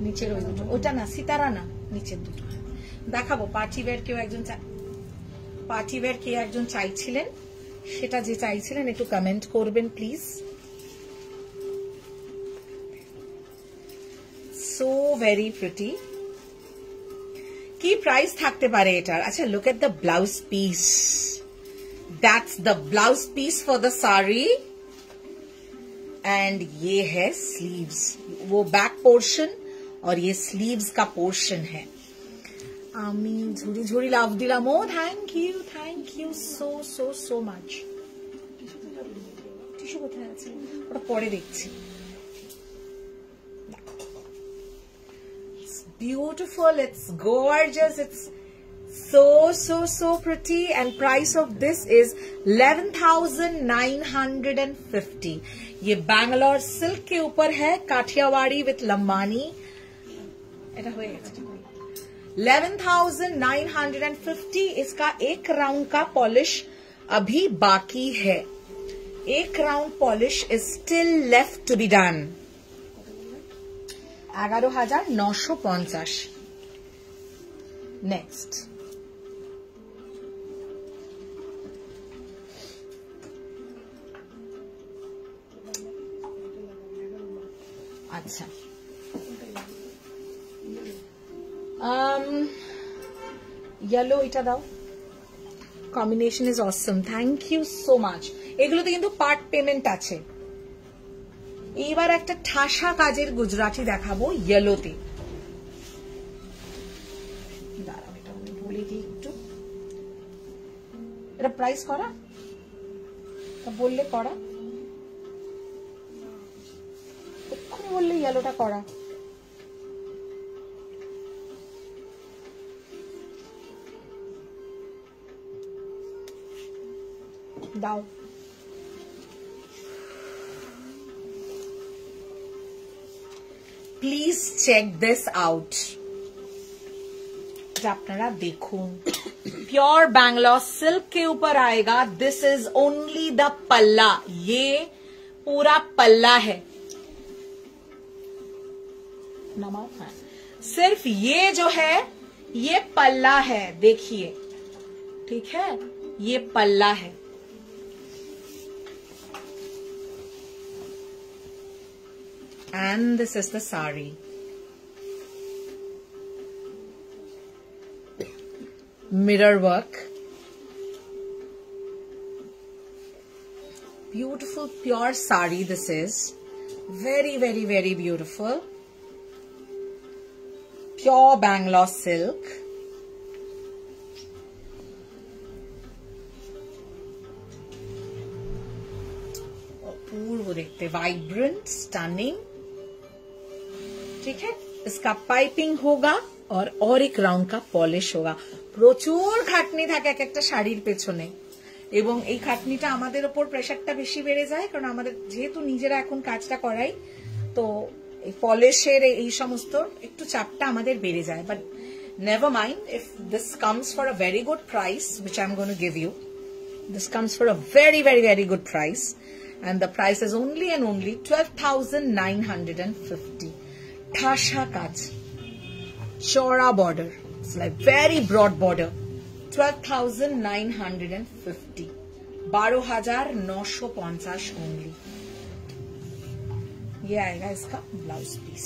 নিচের ওই দুটো ওটা না সিতারা না নিচের দুটো দেখাবো পার্টি ওয়্যার কে একজন চাইছিলেন সেটা যে চাইছিলেন একটু কমেন্ট করবেন প্লিজ সো ভেরি প্রিটি কি প্রাইস থাকতে পারে এটার আচ্ছা look at the blouse piece that's the blouse piece for the sari and ये है स्लीव्स वो बैक पोर्शन और ये स्लीव्स का पोर्शन है আমি ঝুড়ি ঝুড়ি লাভ দিলাম ও thank you so much tissue কোথায় আছে ওটা পরে দেখছি It's beautiful, it's gorgeous, it's so pretty and price of this is 11,950 ये बैंगलोर सिल्क के ऊपर है काठियावाड़ी विथ लंबानी এটা হয়ে গেছে 11,950 इसका एक राउंड का पॉलिश अभी बाकी है एक round polish is still left to be done 11,950 next अच्छा येलो এটা দাও combination is awesome thank you so much এগুলোতে কিন্তু পার্ট পেমেন্ট আছে এইবার একটা ঠাসা কাজের গুজরাটি দেখাবো ইয়েলোতে দাঁড়াও এটা আমি বলে দিই একটু এটা প্রাইস করা তা বললে করা এক্ষুনি বললে ইয়েলোটা করা দাও प्लीज चेक दिस आउट अपनारा देखूं प्योर बैंगलोर सिल्क के ऊपर आएगा दिस इज ओनली द पल्ला ये पूरा पल्ला है सिर्फ ये जो है ये पल्ला है देखिए ठीक है ये पल्ला है and this is the sari mirror work beautiful pure sari this is very beautiful pure Bangalore silk पूर्व देखते वाइब्रेंट स्टनिंग ठीक है इसका पाइपिंग होगा और एक राउंड का पॉलिश होगा प्रचुर खाटनी থাকে একটা শাড়ির পেছনে এবং এই খাটনিটা আমাদের উপর প্রেশারটা বেশি বেড়ে যায়, কারণ আমাদের যেহেতু নিজেরা এখন কাজটা করাই, তো এই পলিশের এই সমস্ত একটু চাপটা আমাদের বেড়ে যায়। But never mind, if this comes for a very good price, which I'm going to give you, this comes for a very, very, very good price, and the price is only and only 12,950. Thasha kaj, chora border, it's like very broad border. 12,950, 12,950 only. ये आएगा इसका blouse piece.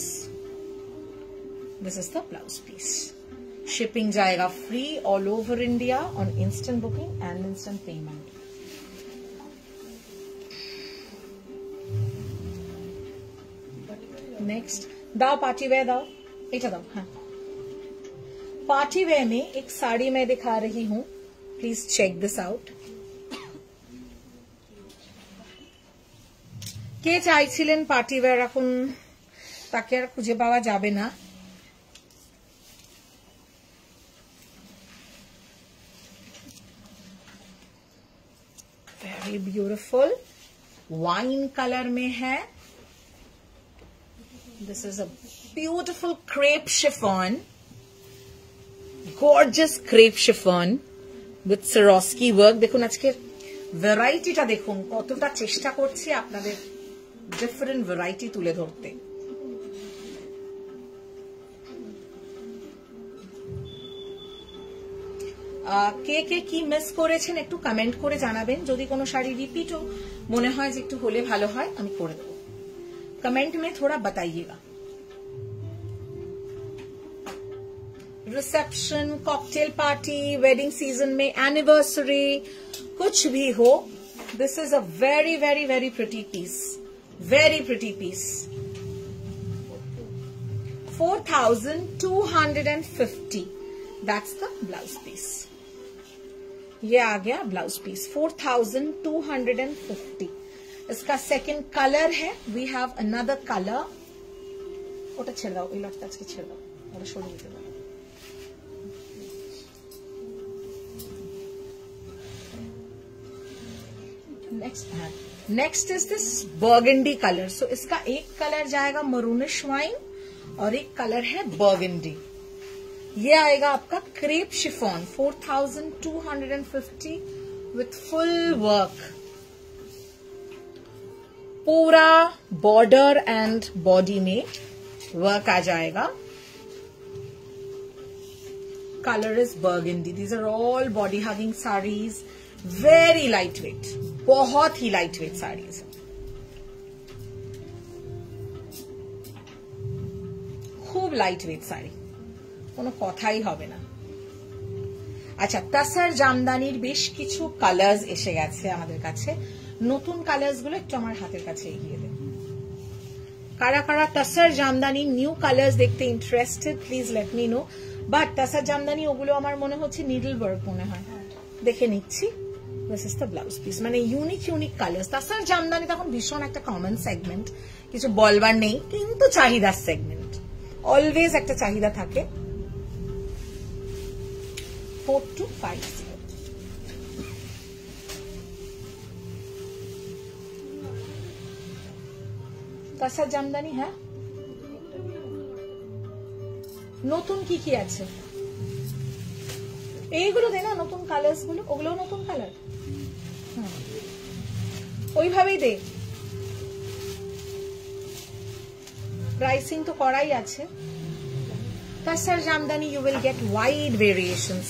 This is the blouse piece. Shipping जाएगा free all over India on instant booking and instant payment. Next, दाओ party wear दाओ, इटा दाओ. हाँ, party wear में एक साड़ी मैं दिखा रही हूँ. Please check this out. কে চাইছিলেন পার্টি ওয়্যার, এখন তাকে আর খুঁজে পাওয়া যাবে না. वेरी ब्यूटिफुल वाइन कलर में है. This is a beautiful crepe chiffon, gorgeous crepe chiffon with Swarovski work. দেখুন আজকে ভ্যারাইটিটা দেখুন, কতটা চেষ্টা করছি আপনাদের ডিফারেন্ট ভ্যারাইটি তুলে ধরতে. কে কে কি মিস করেছেন একটু কমেন্ট করে জানাবেন. যদি কোনো শাড়ি রিপিটও মনে হয় যে একটু হলে ভালো হয়, আমি করে দেবো. कमेंट में थोड़ा बताइएगा. Reception, cocktail party, wedding season में एनिवर्सरी, कुछ भी हो, this is a very very very pretty piece. Very pretty piece. 4,250. That's the blouse piece. ये आ गया ब्लाउज पीस 4,250. इसका सेकंड कलर है. We have another colour. ওটা ছেড়ে দাও, এই লটটা আজকে ছেড়ে দাও, ওটা সরিয়ে দিতে দাও. Next is this burgundy colour. So इसका एक कलर जाएगा मरूनिश वाइन और एक कलर है बर्गंडी. ये आएगा आपका crepe chiffon 4,250 with full work. पूरा बॉर्डर एंड बॉडी में वर्क आ जाएगा. Colour is burgundy. These are all body hugging saris, very light weight, बहुत ही लाइट वेट साड़ीज. खूब लाइट वेट শাড়ি, কোনো কথাই হবে না. আচ্ছা, তাসার জামদানির বেশ কিছু কালার্স এসে গেছে আমাদের কাছে. নতুন কালার্স গুলো একটু আমার হাতের কাছে এগিয়ে দেন. কারা কারা তাসার জামদানি নিউ কালার্স দেখতে interested, please let me know. But tussar jamdani ওগুলো আমার মনে হচ্ছে নিডল ওয়ার্ক মনে হয়, দেখে নিচ্ছি. This is the blouse piece. মানে ইউনিক ইউনিক কালার্স. তাসার জামদানি তখন ভীষণ একটা কমন সেগমেন্ট, কিছু বলবার নেই, কিন্তু চাহিদার সেগমেন্ট, অলওয়েজ একটা চাহিদা থাকে. 4250. তাসার জামদানি. হ্যাঁ, নতুন কি কি আছে এইগুলো দে না, নতুন কালার্স গুলো, ওগুলো নতুন কালার. ওইভাবেই দে. প্রাইসিং তো করাই আছে. Tassar Jamdani, you will get wide variations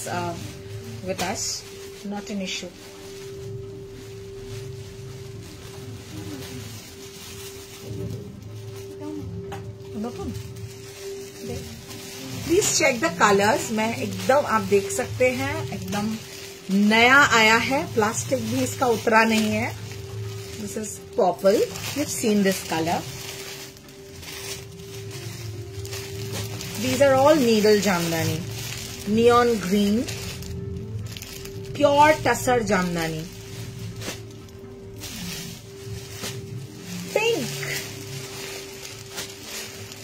with us, not an issue. Please check the colors. मैं एकदम, आप देख सकते हैं, एकदम नया आया है. प्लास्टिक भी इसका उतरा नहीं है. This is purple. You've seen this color. These are all needle jamdani, neon green, pure tassar jamdani. Pink.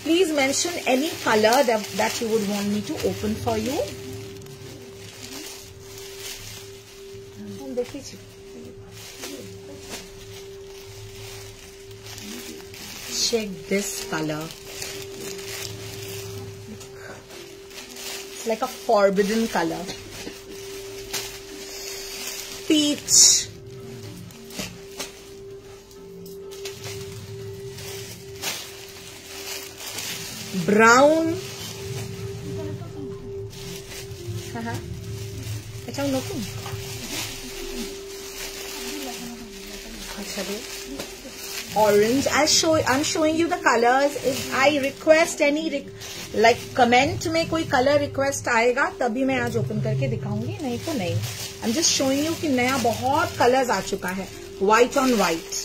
Please mention any color that you would want me to open for you. check this color. It's like a forbidden color. Peach. Brown. अच्छा नको अच्छा orange. I'm showing you the colors. If I request any like comment में कोई color request आएगा तभी मैं आज open करके दिखाऊंगी, नहीं तो नहीं. I'm just showing you कि नया बहुत colors आ चुका है. White on white.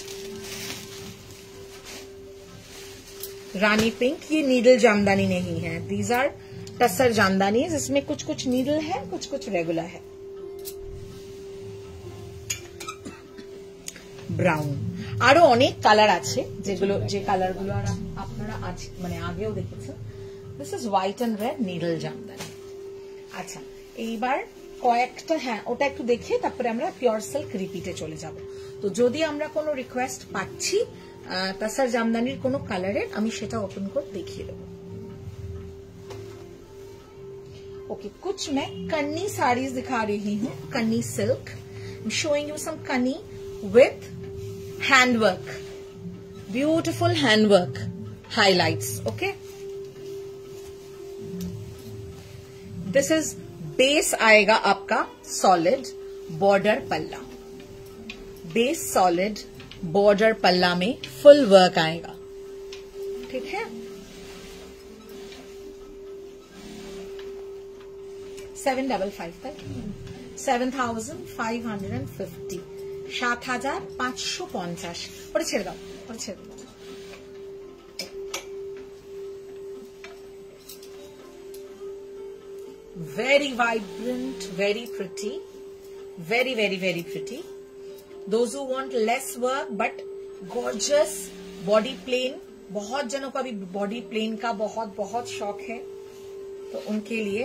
Rani pink. ये नीडल जामदानी नहीं है. These are tussar jamdani. इसमें कुछ कुछ नीडल है, कुछ कुछ रेगुलर है. ব্রাউন. আরো অনেক কালার আছে যেগুলো যে কালারগুলো আর আপনারা আজ মানে আগেও দেখেছেন. This is white and red needle jamdani. আচ্ছা এইবার কয়েকটা, হ্যাঁ ওটা একটু দেখে তারপরে আমরা পিওর সিল্ক রিপিটে চলে যাব. তো যদি আমরা কোনো রিকোয়েস্ট পাচ্ছি তাসার জামদানির কোনো কালারের, আমি সেটা ওপেন করে দেখিয়ে দেবো. ओके कुछ मैं कन्नी साड़ीज दिखा रही हूँ. कन्नी सिल्क. शोइंग यू सम कन्नी with handwork, beautiful handwork highlights. Okay, this is base आएगा आपका solid border पल्ला. base solid border पल्ला में full work आएगा. ठीक है. 755 तक 7,550 7,550. ওটা ছেড়ে দাও, ওটা ছেড়ে দাও. Very vibrant, very pretty, very very very pretty. Those who want less work but gorgeous body plain, बहुत जनों को अभी body plain का बहुत बहुत शौक है, तो उनके लिए.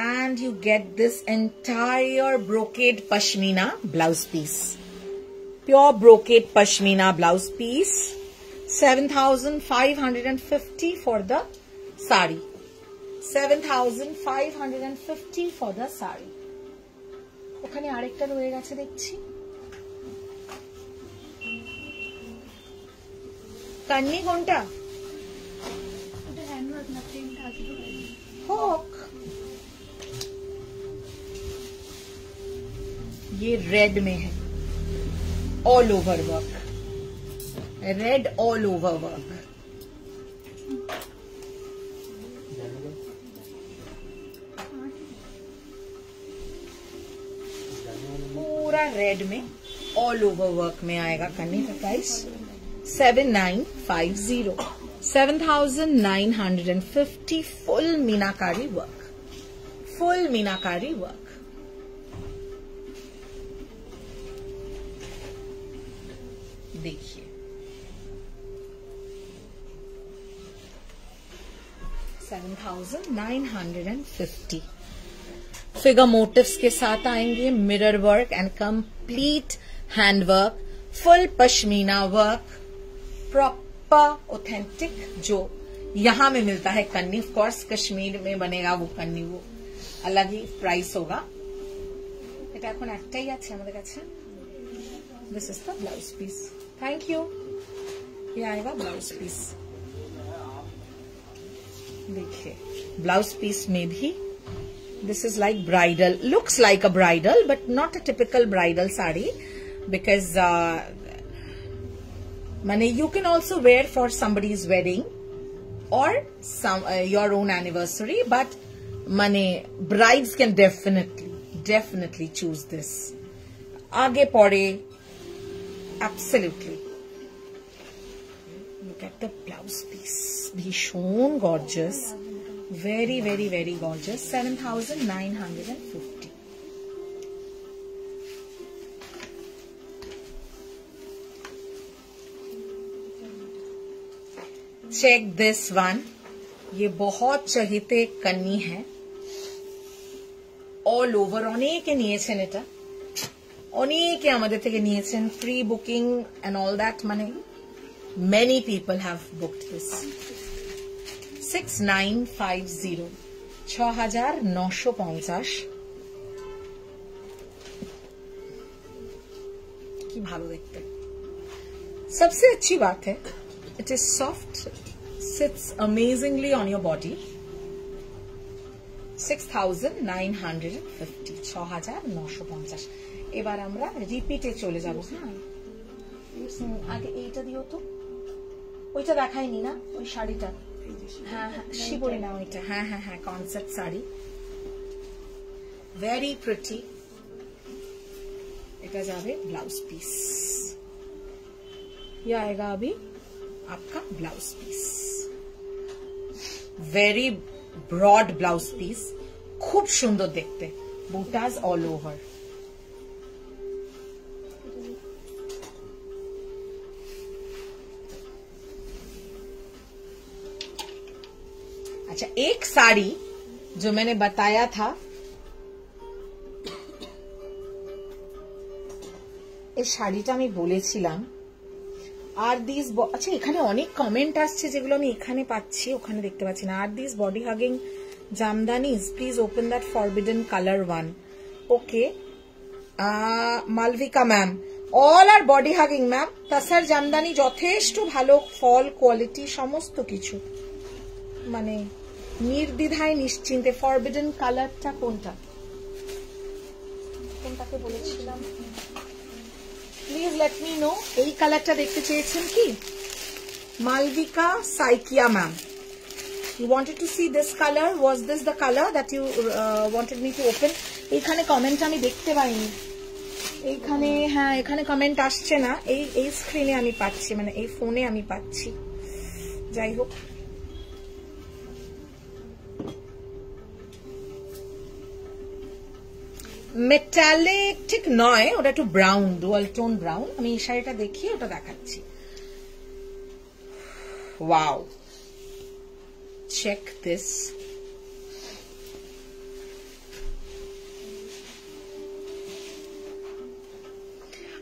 And you get this entire brocade pashmina blouse piece. Pure brocade pashmina blouse piece. 7,550 for the sari. 7,550 for the sari. ওখানে আরেকটা রয়ে গেছে দেখছি. কান্নি কোনটা? ওটা হ্যান্ডওয়ার্ক না, প্রিন্ট আছে তো. হোক. ये रेड में है. All over work. Read all over work. पूरा रेड में ऑल ओवर वर्क में आएगा. करने का प्राइस 7,950. 7,950 फुल मीनाकारी वर्क. फुल मीनाकारी वर्क. देखिए 7,950. फिगर मोटिव्स के साथ आएंगे. Mirror work and complete hand work. Full pashmina work. Proper authentic जो यहां में मिलता है कन्नी. ऑफ कोर्स कश्मीर में बनेगा वो कन्नी, वो अलग ही प्राइस होगा. এটা এখন একটাই আছে আমাদের কাছে. This is the blouse piece. Thank you. ये आएगा ब्लाउज पीस. देखिए ब्लाउज पीस में भी this is like bridal. Looks like a bridal but not a typical bridal sari, because माने you can also wear for somebody's wedding or your own anniversary, but माने brides can definitely choose this. आगे पड़े. Absolutely. Look at the blouse piece. Bhishon gorgeous. Very very very gorgeous. 7,950. Check this one. ये बहुत चहिते कन्नी है. All over অনেকে নিয়েছেন এটা. অনেকে আমাদের থেকে নিয়েছেন. Pre booking and all that. মানে Many people have booked this. 6950 6950 की भालो देखते. सबसे अच्छी बात है, it is soft, sits amazingly on your body. 6950 6950. এবার আমরা রিপিটে চলে যাব. হ্যাঁ, আগে এইটা দিও তো, ওইটা দেখাইনি না, ওই শাড়িটা. হ্যাঁ হ্যাঁ, শিবরি না ওইটা. হ্যাঁ হ্যাঁ হ্যাঁ, কনসেপ্ট শাড়ি, वेरी प्रिटी. এটা যাবে ব্লাউজ পিস. ये आएगा अभी आपका blouse piece. Very broad blouse piece, खूब सुंदर देखते. Butas all over. अच्छा, एक साड़ी जो मैंने बताया था, এই শাড়িটা আমি বলেছিলাম. আর দিস, আচ্ছা এখানে অনেক কমেন্ট আসছে যেগুলো আমি এখানে পাচ্ছি, ওখানে দেখতে পাচ্ছি না. আর this body hugging jamdanis, please open that forbidden colour one. Okay Malavika ma'am, all are body hugging ma'am. Tussar jamdani যথেষ্ট ভালো, ফল কোয়ালিটি সমস্ত কিছু, মানে নির্দ্বিধায় নিশ্চিন্তে. ফরবিডেন কালারটা কোনটা, কোনটাকে বলেছিলাম? Please let me know. এই কালারটা দেখতে চেয়েছেন কি? Malabika Saikia ma'am, you wanted to see this colour. Was this the colour that you wanted me to open? এইখানে কমেন্ট আমি দেখতে পাইনি. এইখানে, হ্যাঁ এখানে কমেন্ট আসছে না. এই স্ক্রিনে আমি পাচ্ছি, মানে এই ফোনে আমি পাচ্ছি. যাই হোক, মেটালিক ঠিক নয়, ওটা একটু ব্রাউন, ডুয়াল টোন ব্রাউন. আমি এই শাড়িটা দেখিয়ে ওটা দেখাচ্ছি. Wow, check this.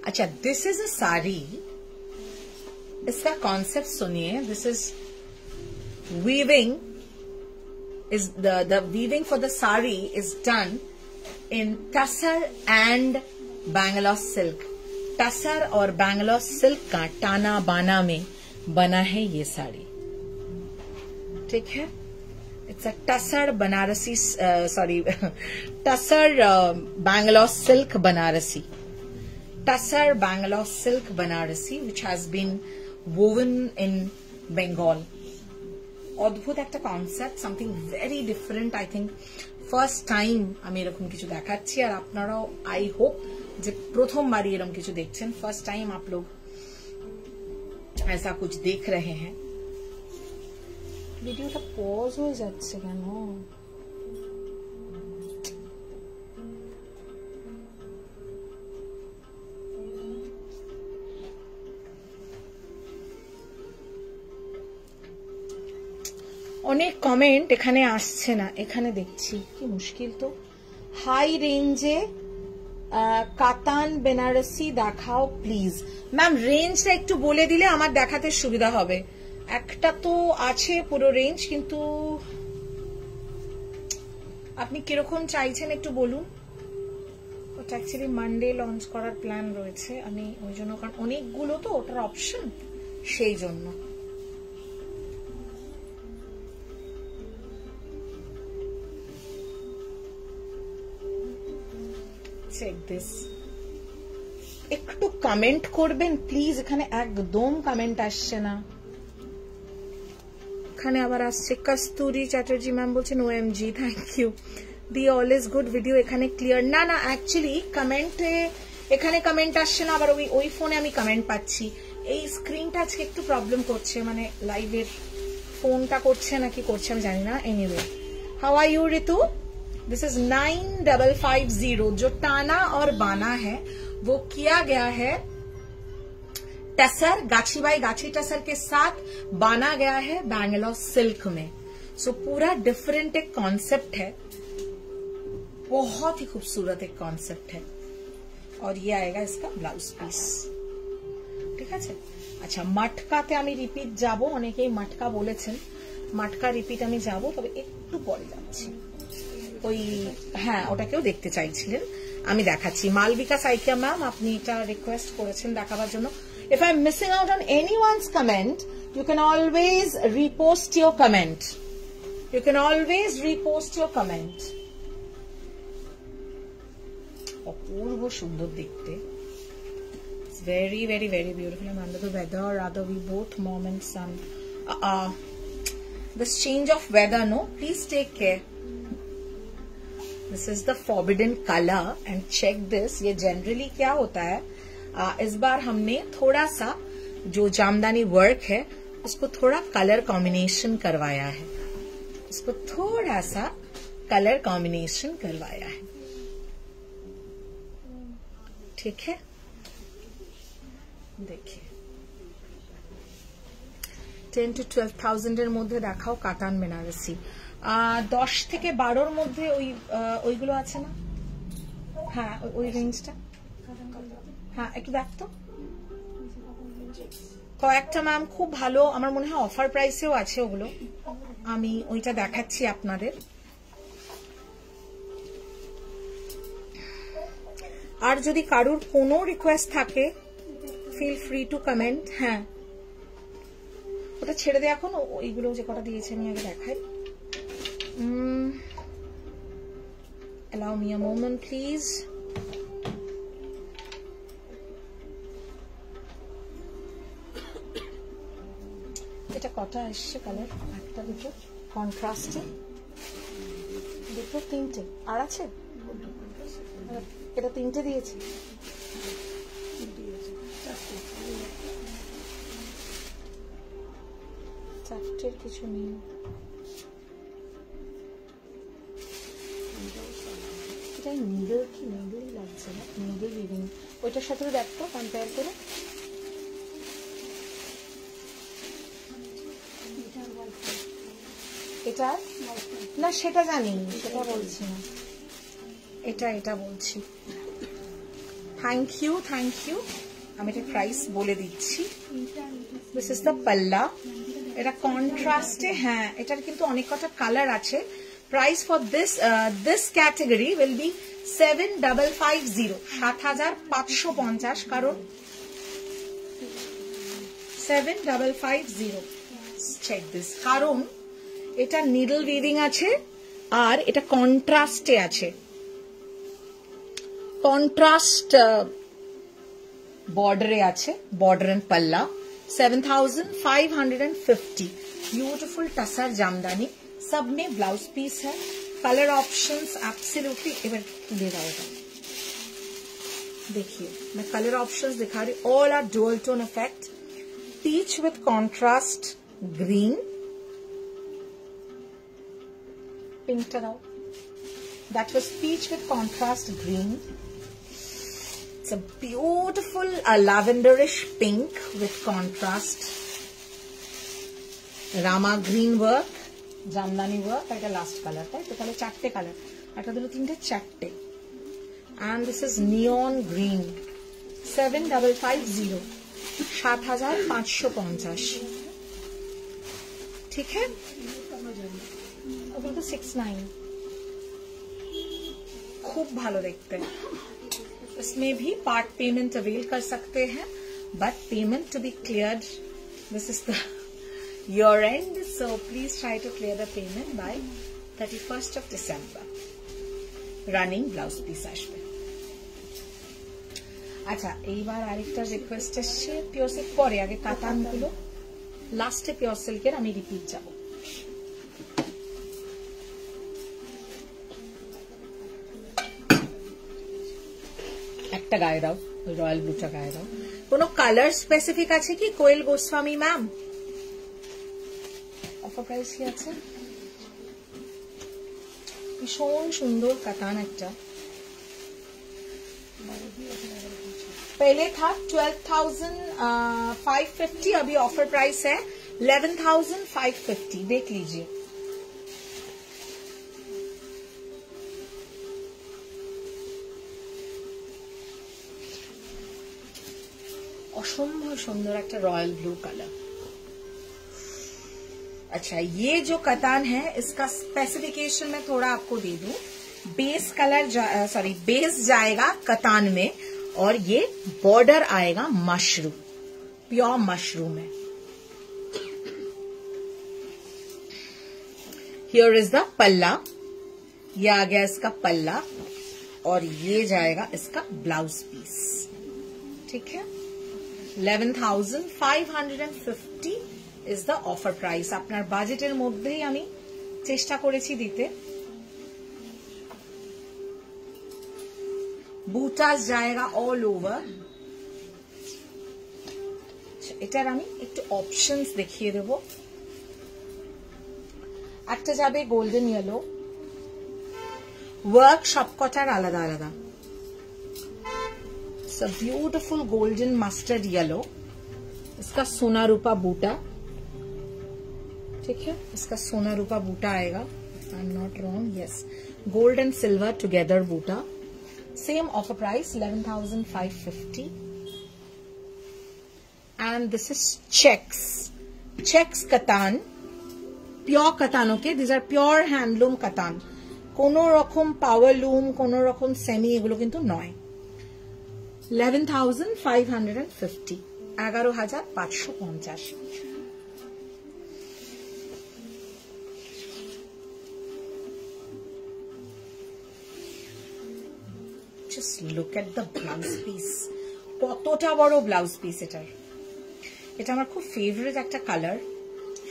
अच्छा, दिस इज अ साड़ी. इसका कॉन्सेप्ट सुनिए. This is weaving, is the weaving for the sari is done in tussar and Bangalore silk. Tussar और बैंगलोर सिल्क का टाना बाना में बना है ये साड़ी. ठीक है, it's a tussar Banarasi, sorry tussar Bangalore silk Banarasi. Tussar Bangalore silk Banarasi which has been woven in Bengal. অদ্ভুত একটা concept, something very different. I think first time আমি এরকম কিছু দেখাচ্ছি, আর আপনারাও আই হোপ যে প্রথমবারই এরকম কিছু দেখছেন. ফার্স্ট টাইম आप लोग ऐसा कुछ देख रहे हैं. ভিডিওটা পজ হয়ে যাচ্ছে কেন? অনেক কমেন্ট এখানে আসছে না, এখানে দেখছি, কি মুশকিল তো. হাই রেঞ্জে কাতান বেনারসি দেখাও প্লিজ. ম্যাম রেঞ্জটা একটু বলে দিলে আমার দেখাতে সুবিধা হবে. একটা তো আছে পুরো রেঞ্জ, কিন্তু আপনি কিরকম চাইছেন একটু বলুন. ওটা অ্যাকচুয়ালি মানডে লঞ্চ করার প্ল্যান রয়েছে, আমি ওই জন্য, কারণ অনেকগুলো তো ওটার অপশন, সেই জন্য. Check this. একটু কমেন্ট করবেন প্লিজ, এখানে একদম কমেন্ট আসছে না. এখানে আবার আসছে কস্তুরি চ্যাটার্জি ম্যাম বলছেন ওএমজি, থ্যাংক ইউ. দি অলওয়েজ গুড ভিডিও. এখানে ক্লিয়ার না, না অ্যাকচুয়ালি কমেন্টে এখানে কমেন্ট আসছে না, আবার ওই ফোনে আমি কমেন্ট পাচ্ছি. এই স্ক্রিনটা আজকে একটু প্রবলেম করছে, মানে লাইভের ফোনটা করছে নাকি করছে আমি জানি না. Anyway, how are you Ritu? This is 9550. जो टाना और बाना है वो किया गया है टसर, गाछी बाई गाछी टसर के साथ बाना गया है बैंगलोर सिल्क में. सो पूरा डिफरेंट एक कॉन्सेप्ट है, बहुत ही खूबसूरत एक कॉन्सेप्ट है. और ये आएगा इसका ब्लाउज पीस. ठीक है. আচ্ছা, মাটকাতে আমি রিপিট যাব, অনেকেই মাটকা বলেছেন, মাটকা রিপিট আমি যাব, তবে একটু পরে যাচ্ছি। ওই হ্যাঁ, ওটাকেও দেখতে চাইছিলেন, আমি দেখাচ্ছি। মালবিকা সাইকিয়া ম্যাম, আপনি এটা রিকোয়েস্ট করেছেন দেখাবার জন্য। If I'm missing out on anyone's comment, you can always repost your comment. You can always repost your comment. অপূর্ব সুন্দর দেখতে। It's very, very, very beautiful. I'm under the weather, rather we both mom and son. This change of weather, no? Please take care. This is the forbidden color and check this. ये generally क्या होता है, इस बार हमने थोड़ा सा जो jamdani work है उसको थोड़ा कलर कॉम्बिनेशन करवाया है, इसको थोड़ा सा कलर कॉम्बिनेशन करवाया है, ठीक है। देखिए 10 to 12,000 এর মধ্যে দেখাও কাতান বেনারসি। 10 থেকে 12 মধ্যে ওইগুলো আছে না? হ্যাঁ, ওই রেঞ্জটা, হ্যাঁ একটু দেখতো। কয়েকটা ম্যাম খুব ভালো, আমার মনে হয় অফার প্রাইসেও আছে ওগুলো, আমি ওইটা দেখাচ্ছি আপনাদের। আর যদি কারুর কোনো রিকোয়েস্ট থাকে, ফিল ফ্রি টু কমেন্ট। হ্যাঁ, ওটা ছেড়ে দে এখন, ওইগুলো যে কটা দিয়েছে আমি আগে দেখাই। Allow me a moment, please. এটা কটা আসছে কালার? একটা, দুটো, কন্ট্রাস্টে দুটো, তিনটে, আর আছে এটা তিনটে দিয়েছে, চারটের কিছু নেই। এটা নিডল কি নিডলই লাগছে না, নিডল রিডিং। ওইটার সাথে দেখতো কম্পেয়ার করে। এটা না, সেটা জানি, সেটা বলছি না, এটা বলছি। Thank you, thank you. আমি এটা প্রাইস বলে দিচ্ছি। দিস ইজ দ্য পাল্লা, এটা কন্ট্রাস্টে। হ্যাঁ, এটার কিন্তু অনেক কটা কালার আছে। Price for this category will be 7,550, 7,550, কারণ 7,550। চেক দিস, কারণ এটা নিডল উইভিং আছে আর এটা কন্ট্রাস্টে আছে, কন্ট্রাস্ট বর্ডারে আছে, বর্ডার এন্ড পাল্লা। 7,550। ब्यूटीफुल टसर जामदानी, सब में ब्लाउज पीस है। कलर ऑप्शंस एब्सोल्युटली एवर दे रहा होगा। देखिए मैं कलर ऑप्शंस दिखा रही, all are dual tone effect. Peach with contrast green, pink टराओ, that was peach with contrast green. It's a beautiful lavenderish pink with contrast rama green work, jamdani work, eta last color, right? So tale chatte color, eta duto tinte chatte, and this is neon green. 7,550, 7,550, ठीक है। तो 69 खूब भालो देखते हैं। इसमें भी part payment avail कर सकते हैं, but payment to be cleared, this is the year end, so please try to clear the payment by 31st of December। Running blouse piece आसবে। আচ্ছা, এইবার আরেকটা রিকোয়েস্ট আসছে পিওর সিল্ক, পরে আগে কাতানগুলো, লাস্টে পিওর সিল্কের আমি রিপিট যাব। একটা গায়ে দাও, রয়্যাল ব্লুটা গায়ে দাও। কোনো কালার স্পেসিফিক আছে কি কোয়েল গোস্বামী ম্যাম? অফার প্রাইস কি আছে? ভীষণ সুন্দর কাতান একটা, पहले था 12,550, अभी ऑफर प्राइस है 11,550। देख लीजिए, असंभव सुंदर एक रॉयल ब्लू कलर। अच्छा, ये जो कतान है इसका स्पेसिफिकेशन मैं थोड़ा आपको दे दूं। बेस कलर बेस जाएगा कतान में और ये बॉर्डर आएगा मशरूम, प्योर मशरूम है। हियर इज द पल्ला, ये आ गया इसका पल्ला और ये जाएगा इसका ब्लाउज पीस। ठीक है, 11,550 इज द ऑफर प्राइस। আপনার বাজেটের মধ্যেই আমি চেষ্টা করেছি দিতে। বুটাস जाएगा ऑल ओवर। এটার আমি একটু অপশনস দেখিয়ে দেব। একটা যাবে গোল্ডেন ইয়েলো, ওয়ার্ক সবকটার আলাদা আলাদা। It's a beautiful golden mustard yellow, इसका सोना रूपा बूटा। ठीक है, इसका सोना रूपा बूटा आएगा, I am not wrong, yes, gold and silver together buta. Same offer price 11,550। And this is checks katan, pure katan. Okay, this are pure handloom katan, कोनो रकम पावर लूम, कोनो रकम सेमी, एगुलो किन्तु नय। 11,550, 11,550। Just look at the blouse piece, কতটা বড় blouse piece এটার। এটা আমার খুব ফেভারিট একটা কালার,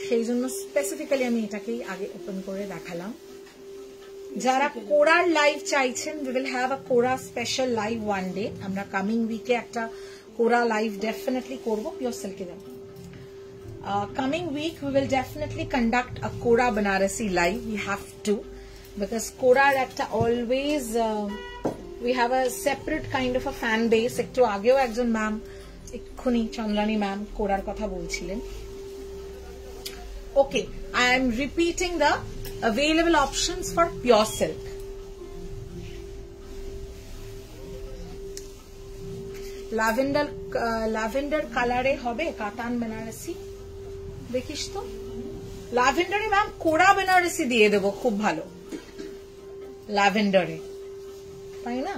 সেই জন্য স্পেসিফিক্যালি আমি এটাকেই আগে ওপেন করে দেখালাম। যারা কোরার লাইভ চাইছেন, we will have a kora special live one day. আমরা কামিং উইকে একটা কোরা লাইভ ডেফিনেটলি করব, পিওর সিল্কে যাব। Coming week we will definitely conduct a kora Banarasi live, we have to, because কোরার একটা always we have a separate kind of a fan base। একটু আগেও একজন ম্যাম, এক্ষুনি চন্দ্রানী ম্যাম কোরার কথা বলছিলেন। ওকে, I am repeating the available options for pure silk। Lavender কালারে হবে কাতান বেনারসি, দেখিস তো। ল্যাভেন্ডারে ম্যাম কোরা বেনারসি দিয়ে দেবো, খুব ভালো ল্যাভেন্ডারে, তাই না?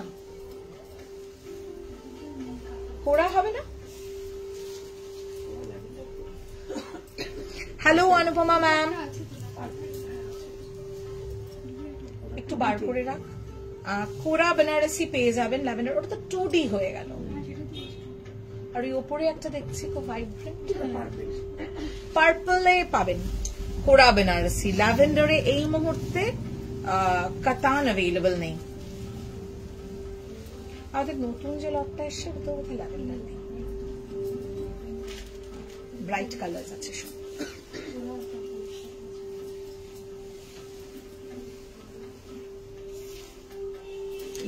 কোরা হবে না? হ্যালো অনুপমা ম্যাম, একটু বার করে রাখ। কোরা বেনারসি পেয়ে যাবেন ল্যাভেন্ডার, ওটা তো 2D হয়ে গেল। আর এই উপরে একটা দেখছি খুব ভাইব্রেন্ট পার্পলে পাবেন কোরা বেনারসি। ল্যাভেন্ডারে এই মুহূর্তে কাতান অ্যাভেলেবল নেই। আমাদের নতুন যে লটটা এসছে ওটা কোথায় ল্যাভেন্ডার নেই, ব্রাইট কালার আছে সব।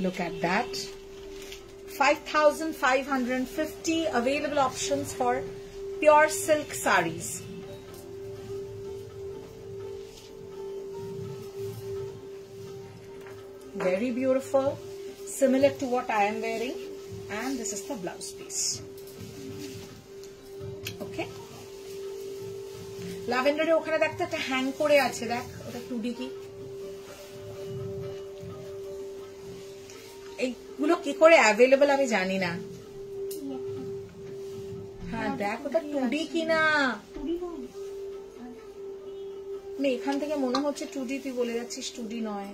Look at that, 5,550 available options for pure silk sarees। Very beautiful, similar to what I am wearing, and this is the blouse piece। Okay, lavender ওখানে দেখতে একটা হ্যাং করে আছে, দেখ ওটা 2D কি। এইগুলো কি করে অ্যাভেলেবল আমি জানি না। হ্যাঁ দেখ ওটা 2D কিনা, এখান থেকে মনে হচ্ছে 2D, তুই বলে যাচ্ছিস 2D নয়,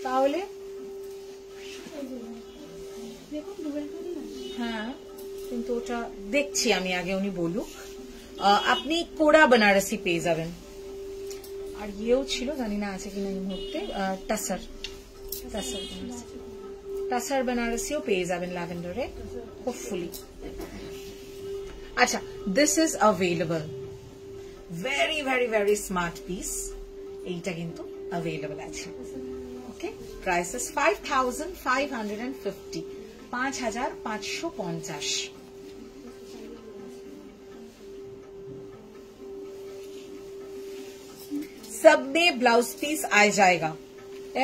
তাহলে হ্যাঁ, কিন্তু ওটা দেখছি আমি আগে, উনি বলুক। আপনি কোরা বেনারসি পেয়ে যাবেন। আর ইয়েও ছিল, জানি না আছে কিনা এই মুহূর্তে, টাসার বেনারসিও পেয়ে যাবেন ল্যাভেন্ডারে হোপফুলি। আচ্ছা, this is available, very very very smart piece, এইটা কিন্তু অ্যাভেলেবল আছে। ওকে, প্রাইস ইজ 5,550, 5,550। सब में ब्लाउज पीस आ जाएगा,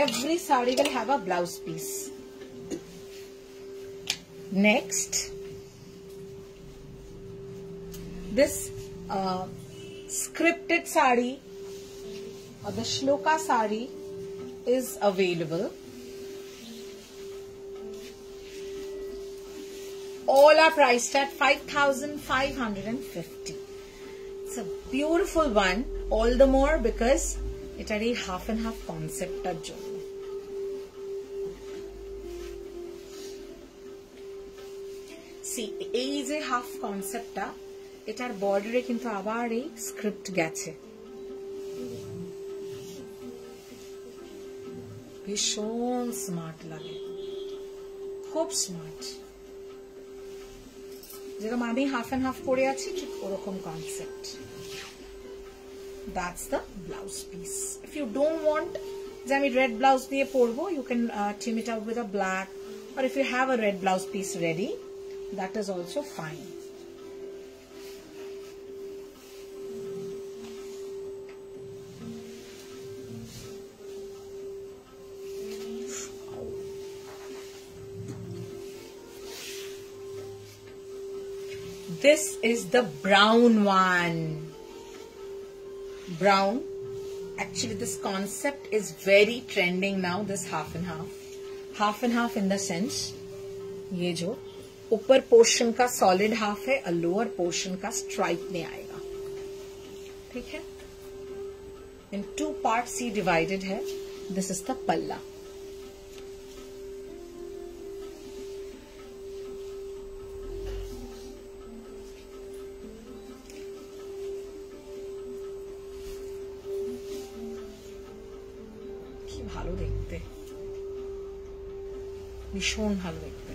every saree will have a blouse piece। Next this scripted sari or the shloka sari is available. All are priced at 5,550. It's a beautiful one, all the more because এটা এই half and half কনসেপ্টটার জন্য। See, এই যে half কনসেপ্টটা, এটার বর্ডারে কিন্তু আবার এই স্ক্রিপ্ট গেছে। ভীষণ স্মার্ট লাগে, খুব স্মার্ট। যেরকম আমি হাফ এন্ড হাফ পরে আছি ঠিক ওরকম concept. That's the blouse piece. If you don't want যে আমি রেড ব্লাউজ দিয়ে পরবো, you can trim it out with a black, or if you have a red blouse piece ready, that is also fine. This is the brown one. Brown. Actually, this concept is very trending now, this half and half. Half and half in the sense, ये जो ऊपर portion का solid half है और lower portion का stripe में आएगा, ठीक है। इन 2 पार्ट्स ही डिवाइडेड है। दिस इज द पल्ला। কি ভালো দেখতে, ভীষণ ভালো দেখতে।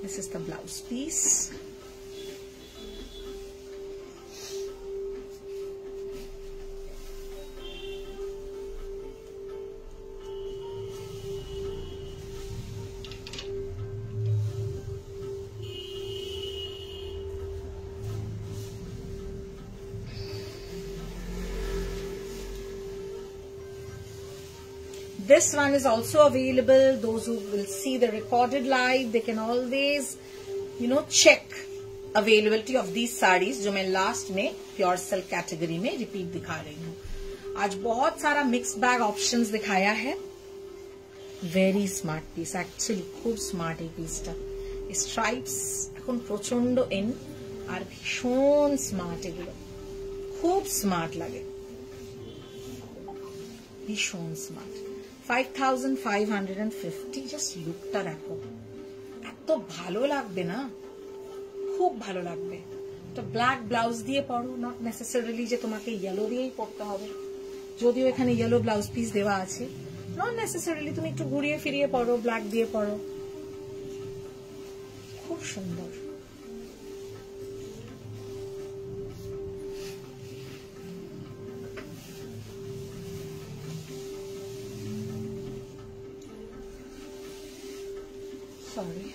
This is the blouse piece. This one is also available. Those who will see the recorded live, they can always, check availability of these sarees जो मैं लास्ट में प्योर सिल्क कैटेगरी में रिपीट दिखा रही हूँ। आज बहुत सारा मिक्स बैग ऑप्शंस दिखाया है। वेरी स्मार्ट पिस, एक्चुअली खूब स्मार्ट এই পিসটা। স্ট্রাইপস এখন প্রচন্ড ইন, আর ভীষণ স্মার্ট, এগুলো খুব স্মার্ট লাগে, ভীষণ স্মার্ট। 5,550। জাস্ট লুকটা দেখো, এত ভালো লাগবে না, খুব ভালো লাগবে। তো ব্ল্যাক ব্লাউজ দিয়ে পরো, নট নেসেসারিলি যে তোমাকে ইয়েলো দিয়েই পরতে হবে, যদিও এখানে ইয়েলো ব্লাউজ পিস দেওয়া আছে। নট নেসেসারিলি তুমি একটু ঘুরিয়ে ফিরিয়ে পরো, ব্ল্যাক দিয়ে পরো, খুব সুন্দর। Sorry.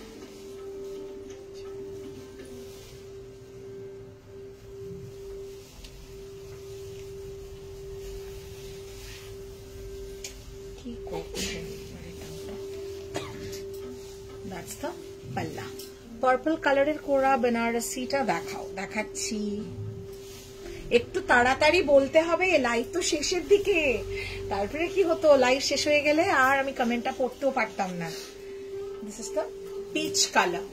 That's the palla. Purple কালারের কোরা বেনারসিটা দেখাচ্ছি। একটু তাড়াতাড়ি বলতে হবে, লাইভ তো শেষের দিকে। তারপরে কি হতো, লাইভ শেষ হয়ে গেলে আর আমি কমেন্টটা পড়তেও পারতাম না। This is the peach color.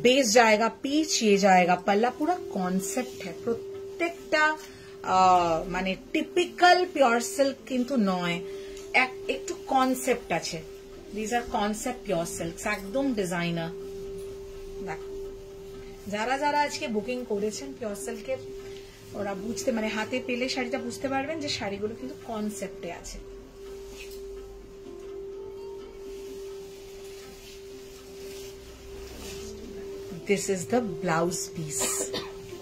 Base जाएगा पीच, ये जाएगा पल्ला। पूरा कॉन्सेप्ट है, প্রত্যেকটা মানে টিপিক্যাল পিওর সিল্ক কিন্তু নয়, একটু কনসেপ্ট আছে। This are concept pure silk, একদম ডিজাইনার। দেখো, যারা যারা আজকে বুকিং করেছেন পিওর সিল্কের, ওরা বুঝতে, মানে হাতে পেলে শাড়িটা বুঝতে পারবেন যে শাড়িগুলো কিন্তু কনসেপ্টে আছে। This is the blouse piece,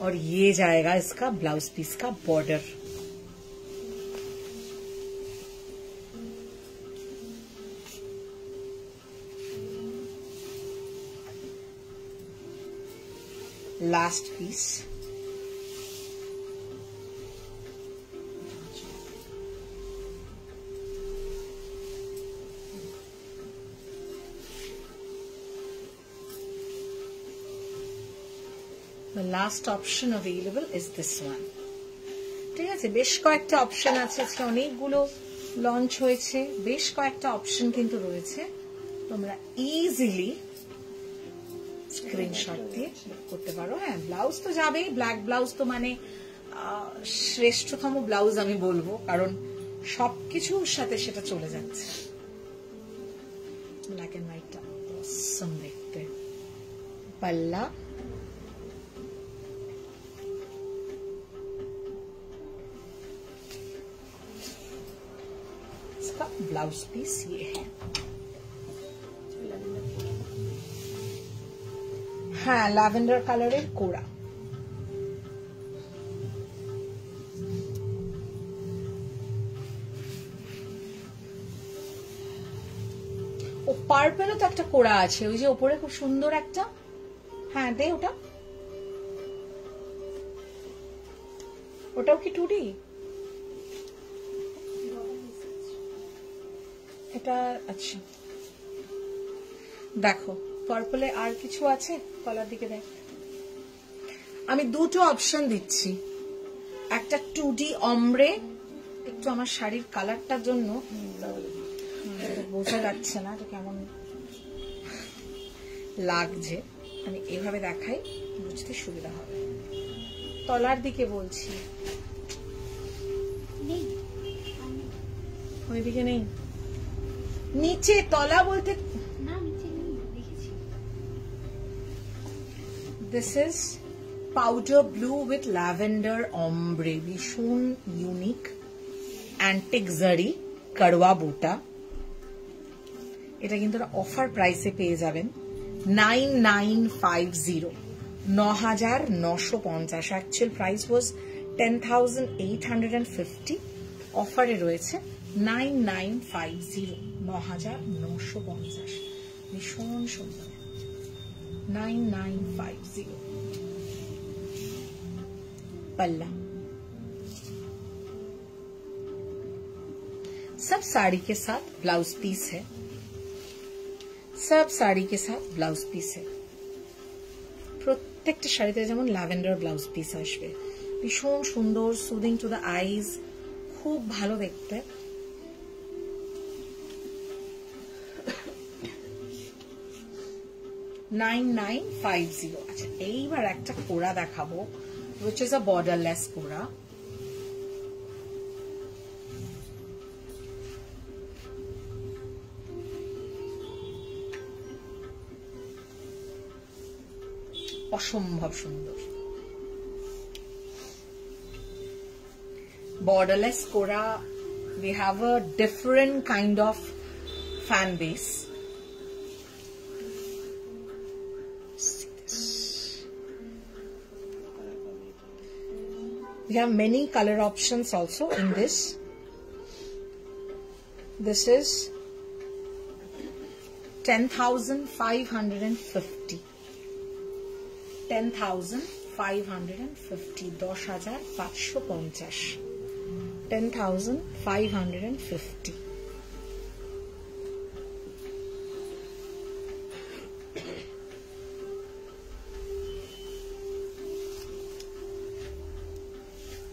और ये जाएगा इसका ब्लाउज पीस का border. Last piece, The last option available is this one. ঠিক আছে, বেশ কয়েকটা অপশন আছে, আজকে অনেকগুলো লঞ্চ হয়েছে, বেশ কয়েকটা অপশন কিন্তু রয়েছে, তোমরা ইজিলি স্ক্রিনশট দিয়ে করতে পারো। হ্যাঁ, ব্লাউজ তো যাবেই, ব্ল্যাক ব্লাউজ তো মানে শ্রেষ্ঠতম ব্লাউজ আমি বলবো, কারণ সবকিছুর সাথে সেটা চলে যাচ্ছে। ব্ল্যাক এন্ড হোয়াইটটা অসম দেখতে। पल्ला, इसका ब्लाउज पीस ये है। हाँ, लैवेंडर कलर कोड़ा। ও পার্পলও তো একটা কোড়া আছে, ওই যে উপরে খুব সুন্দর একটা। হ্যাঁ দে ওটা, ওটাও কি টুডি? এটা আচ্ছা, দেখো পার্পলে আর কিছু আছে, কলার দিকে দেখ। আমি দুটো অপশন দিচ্ছি, একটা 2D অমব্রে, একটু আমার শাড়ির কালারটার জন্য বোঝা যাচ্ছে না এটা কেমন লাগছে, আমি এভাবে দেখাই বুঝতে সুবিধা হবে। তলার দিকে বলছি, ওইদিকে নেই, নিচে তলা বলতে this is powder blue with lavender ombre, ভীষণ ইউনিক অ্যান্টিক জারি কারওয়া বুটা। এটা কিন্তু অফার প্রাইসে পেয়ে যাবেন 9950, 9950। অ্যাকচুয়াল প্রাইস ওয়াজ 10,850, অফারে রয়েছে 9950, 9950, ভীষণ সুন্দর 9950। पल्ला सब साड़ी के साथ ब्लाउज पीस है, सब साड़ी के साथ ब्लाउज पीस है। প্রত্যেকটা শাড়িতে যেমন ল্যাভেন্ডার ব্লাউজ পিস আসবে, ভীষণ সুন্দর, সুদিং টু দ্য আইজ, খুব ভালো দেখতে। $9950। আচ্ছা, এইবার একটা কোড়া দেখাবো, which is a borderless কোড়া। অসম্ভব সুন্দর borderless Koda. we have a different kind of fan base. See this. We have many color options also in this. This is 10,550, 10,550, 10,550, 10,550।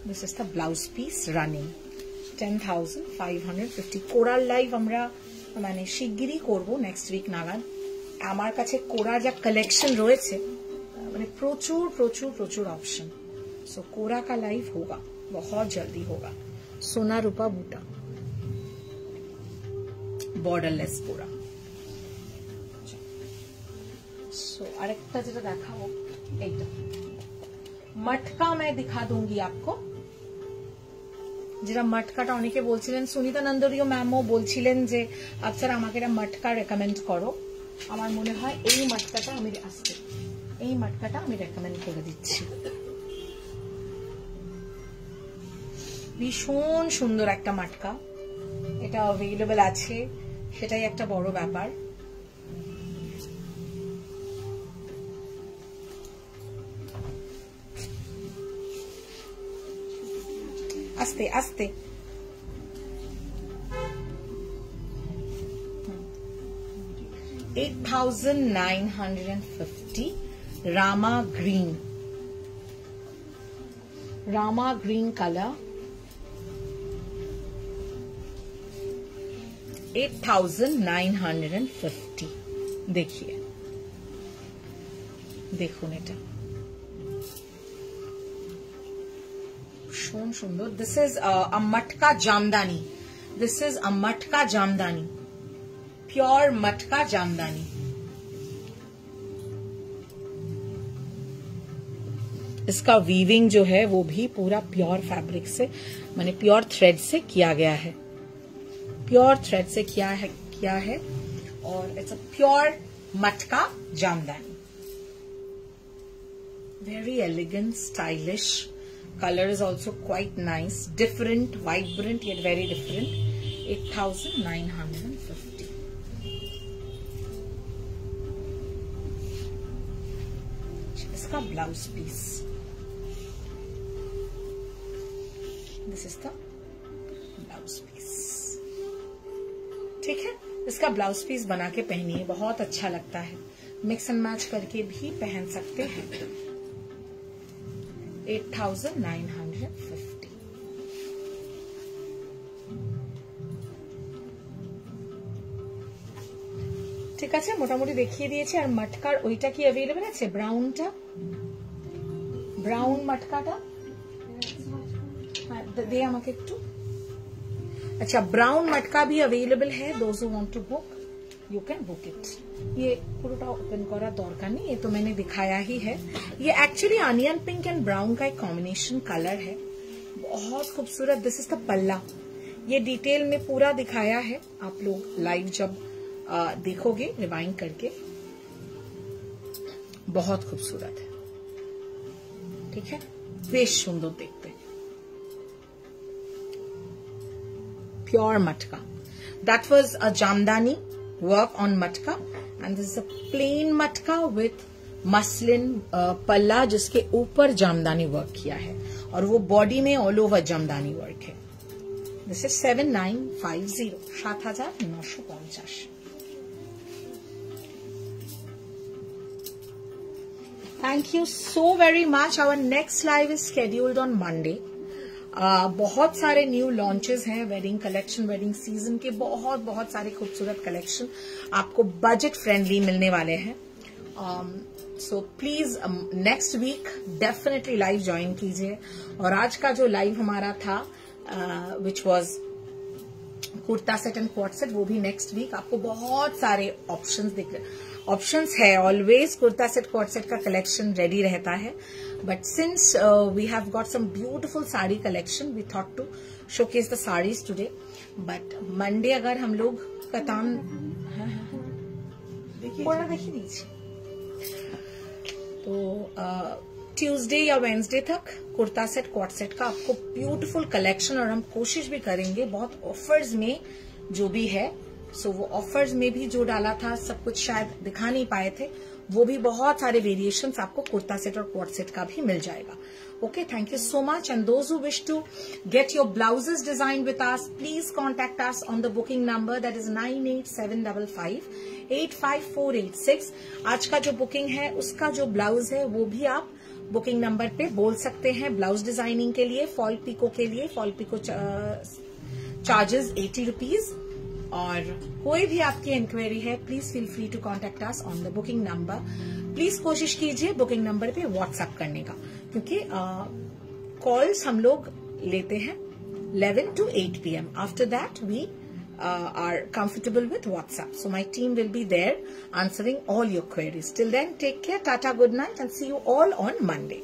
This is the blouse piece running 10,550। কোরার live আমরা মানে শিগগিরই করব, next week নাগাদ। আমার কাছে কোরার যা কালেকশন রয়েছে, মানে প্রচুর প্রচুর প্রচুর ऑप्शन। सो कोरा का लाइव होगा, बहुत जल्दी होगा। सोना रूपा बूटा बॉर्डरलेस कोरा। सो আরেকটা যেটা দেখাবো, এইটা मटका मैं दिखा दूंगी आपको। যেটা মটকাটা অনেকে বলছিলেন, সুনিতা নন্দরিও ম্যামও বলছিলেন যে আপনারা আমাকে একটা মটকা রেকমেন্ড করো। আমার মনে হয় এই মটকাটা আমি আসছে, এই মটকাটা আমি রেকমেন্ড করে দিচ্ছি। ভীষণ সুন্দর একটা মটকা, এটা অ্যাভেলেবল আছে, সেটাই একটা বড় ব্যাপার। আস্তে আস্তে $8,950 Rama green, Rama green colour, 8950। देखिए, দেখুন এটা ভীষণ সুন্দর। This is a matka Jamdani, this is अ मटका जामदानी, प्योर मटका जामदानी। इसका वीविंग जो है वो भी पूरा प्योर फैब्रिक से, माने प्योर थ्रेड से किया गया है, प्योर थ्रेड से किया है और इट्स अ प्योर मटका jamdani. Very elegant, stylish, color is also quite nice, different, vibrant yet very different। 8950। इसका blouse piece, this is the blouse piece. ठीक है, इसका ब्लाउज पीस बना के पहनिए, बहुत अच्छा लगता है, मिक्स एंड मैच करके भी पहन सकते हैं। 8950। ঠিক আছে, মোটামুটি দেখিয়ে দিয়েছি। আর মটকার ওইটা কি अवेलेबल আছে, ব্রাউনটা, ব্রাউন মটকাটা দে আমাকে একটু। अच्छा, ब्राउन मटका भी अवेलेबल है, those who want to book you can book it. ये पूरा ओपन करा दरकार नहीं, ये तो मैंने दिखाया ही है। ये actually onion pink and brown का एक कॉम्बिनेशन कलर है, बहुत खूबसूरत। दिस इज द पल्ला, ये डिटेल में पूरा दिखाया है, आप लोग लाइव जब देखोगे रिवाइंड करके, बहुत खूबसूरत है। ठीक है, बेश सुंदर देखते हैं। प्योर मटका, that was a jamdani work on matka and this is a plain matka with muslin पल्ला जिसके ऊपर जामदानी वर्क किया है और वो बॉडी में ऑल ओवर जामदानी वर्क है। This is 7950, 7950। Thank you so very much. Our next live is scheduled on Monday. बहुत सारे न्यू लॉन्चेस हैं, वेडिंग कलेक्शन, वेडिंग सीजन के बहुत सारे खूबसूरत कलेक्शन आपको बजट फ्रेंडली मिलने वाले हैं। So please next week definitely live join कीजिए। और आज का जो लाइव हमारा था which was kurta set and co-ord set, वो भी नेक्स्ट वीक। आपको बहुत सारे ऑप्शंस है, always kurta set co-ord set का कलेक्शन रेडी रहता है। But since we have got some beautiful sari collection, we thought to showcase the sarees today. But Monday अगर हम लोग कतान देखिए तो ट्यूसडे या वेंसडे तक कुर्ता सेट क्वार्ट सेट का आपको ब्यूटीफुल कलेक्शन, और हम कोशिश भी करेंगे बहुत ऑफर्स में जो भी है, सो वो ऑफर्स में भी जो डाला था सब कुछ शायद दिखा नहीं पाए थे, वो भी बहुत सारे वेरिएशंस आपको कुर्ता सेट और क्वार्ट सेट का भी मिल जाएगा। Okay, thank you so much. And those who wish to get your blouses design with us, please contact us on the booking number that is 9875585486। आज का जो बुकिंग है उसका जो ब्लाउज है वो भी आप बुकिंग नंबर पे बोल सकते हैं। ब्लाउज डिजाइनिंग के लिए, फॉल पिको के लिए, फॉल पिको चार्जेस 80 रुपीज। और कोई भी आपकी इंक्वायरी है, please feel free to contact us on the booking number. Please कोशिश कीजिए बुकिंग नंबर पे व्हाट्सएप करने का, क्योंकि कॉल्स हम लोग लेते हैं 11 to 8 PM. After that, we are comfortable with WhatsApp. So my team will be there answering all your queries. Till then, take care, tata, good night, and see you all on Monday.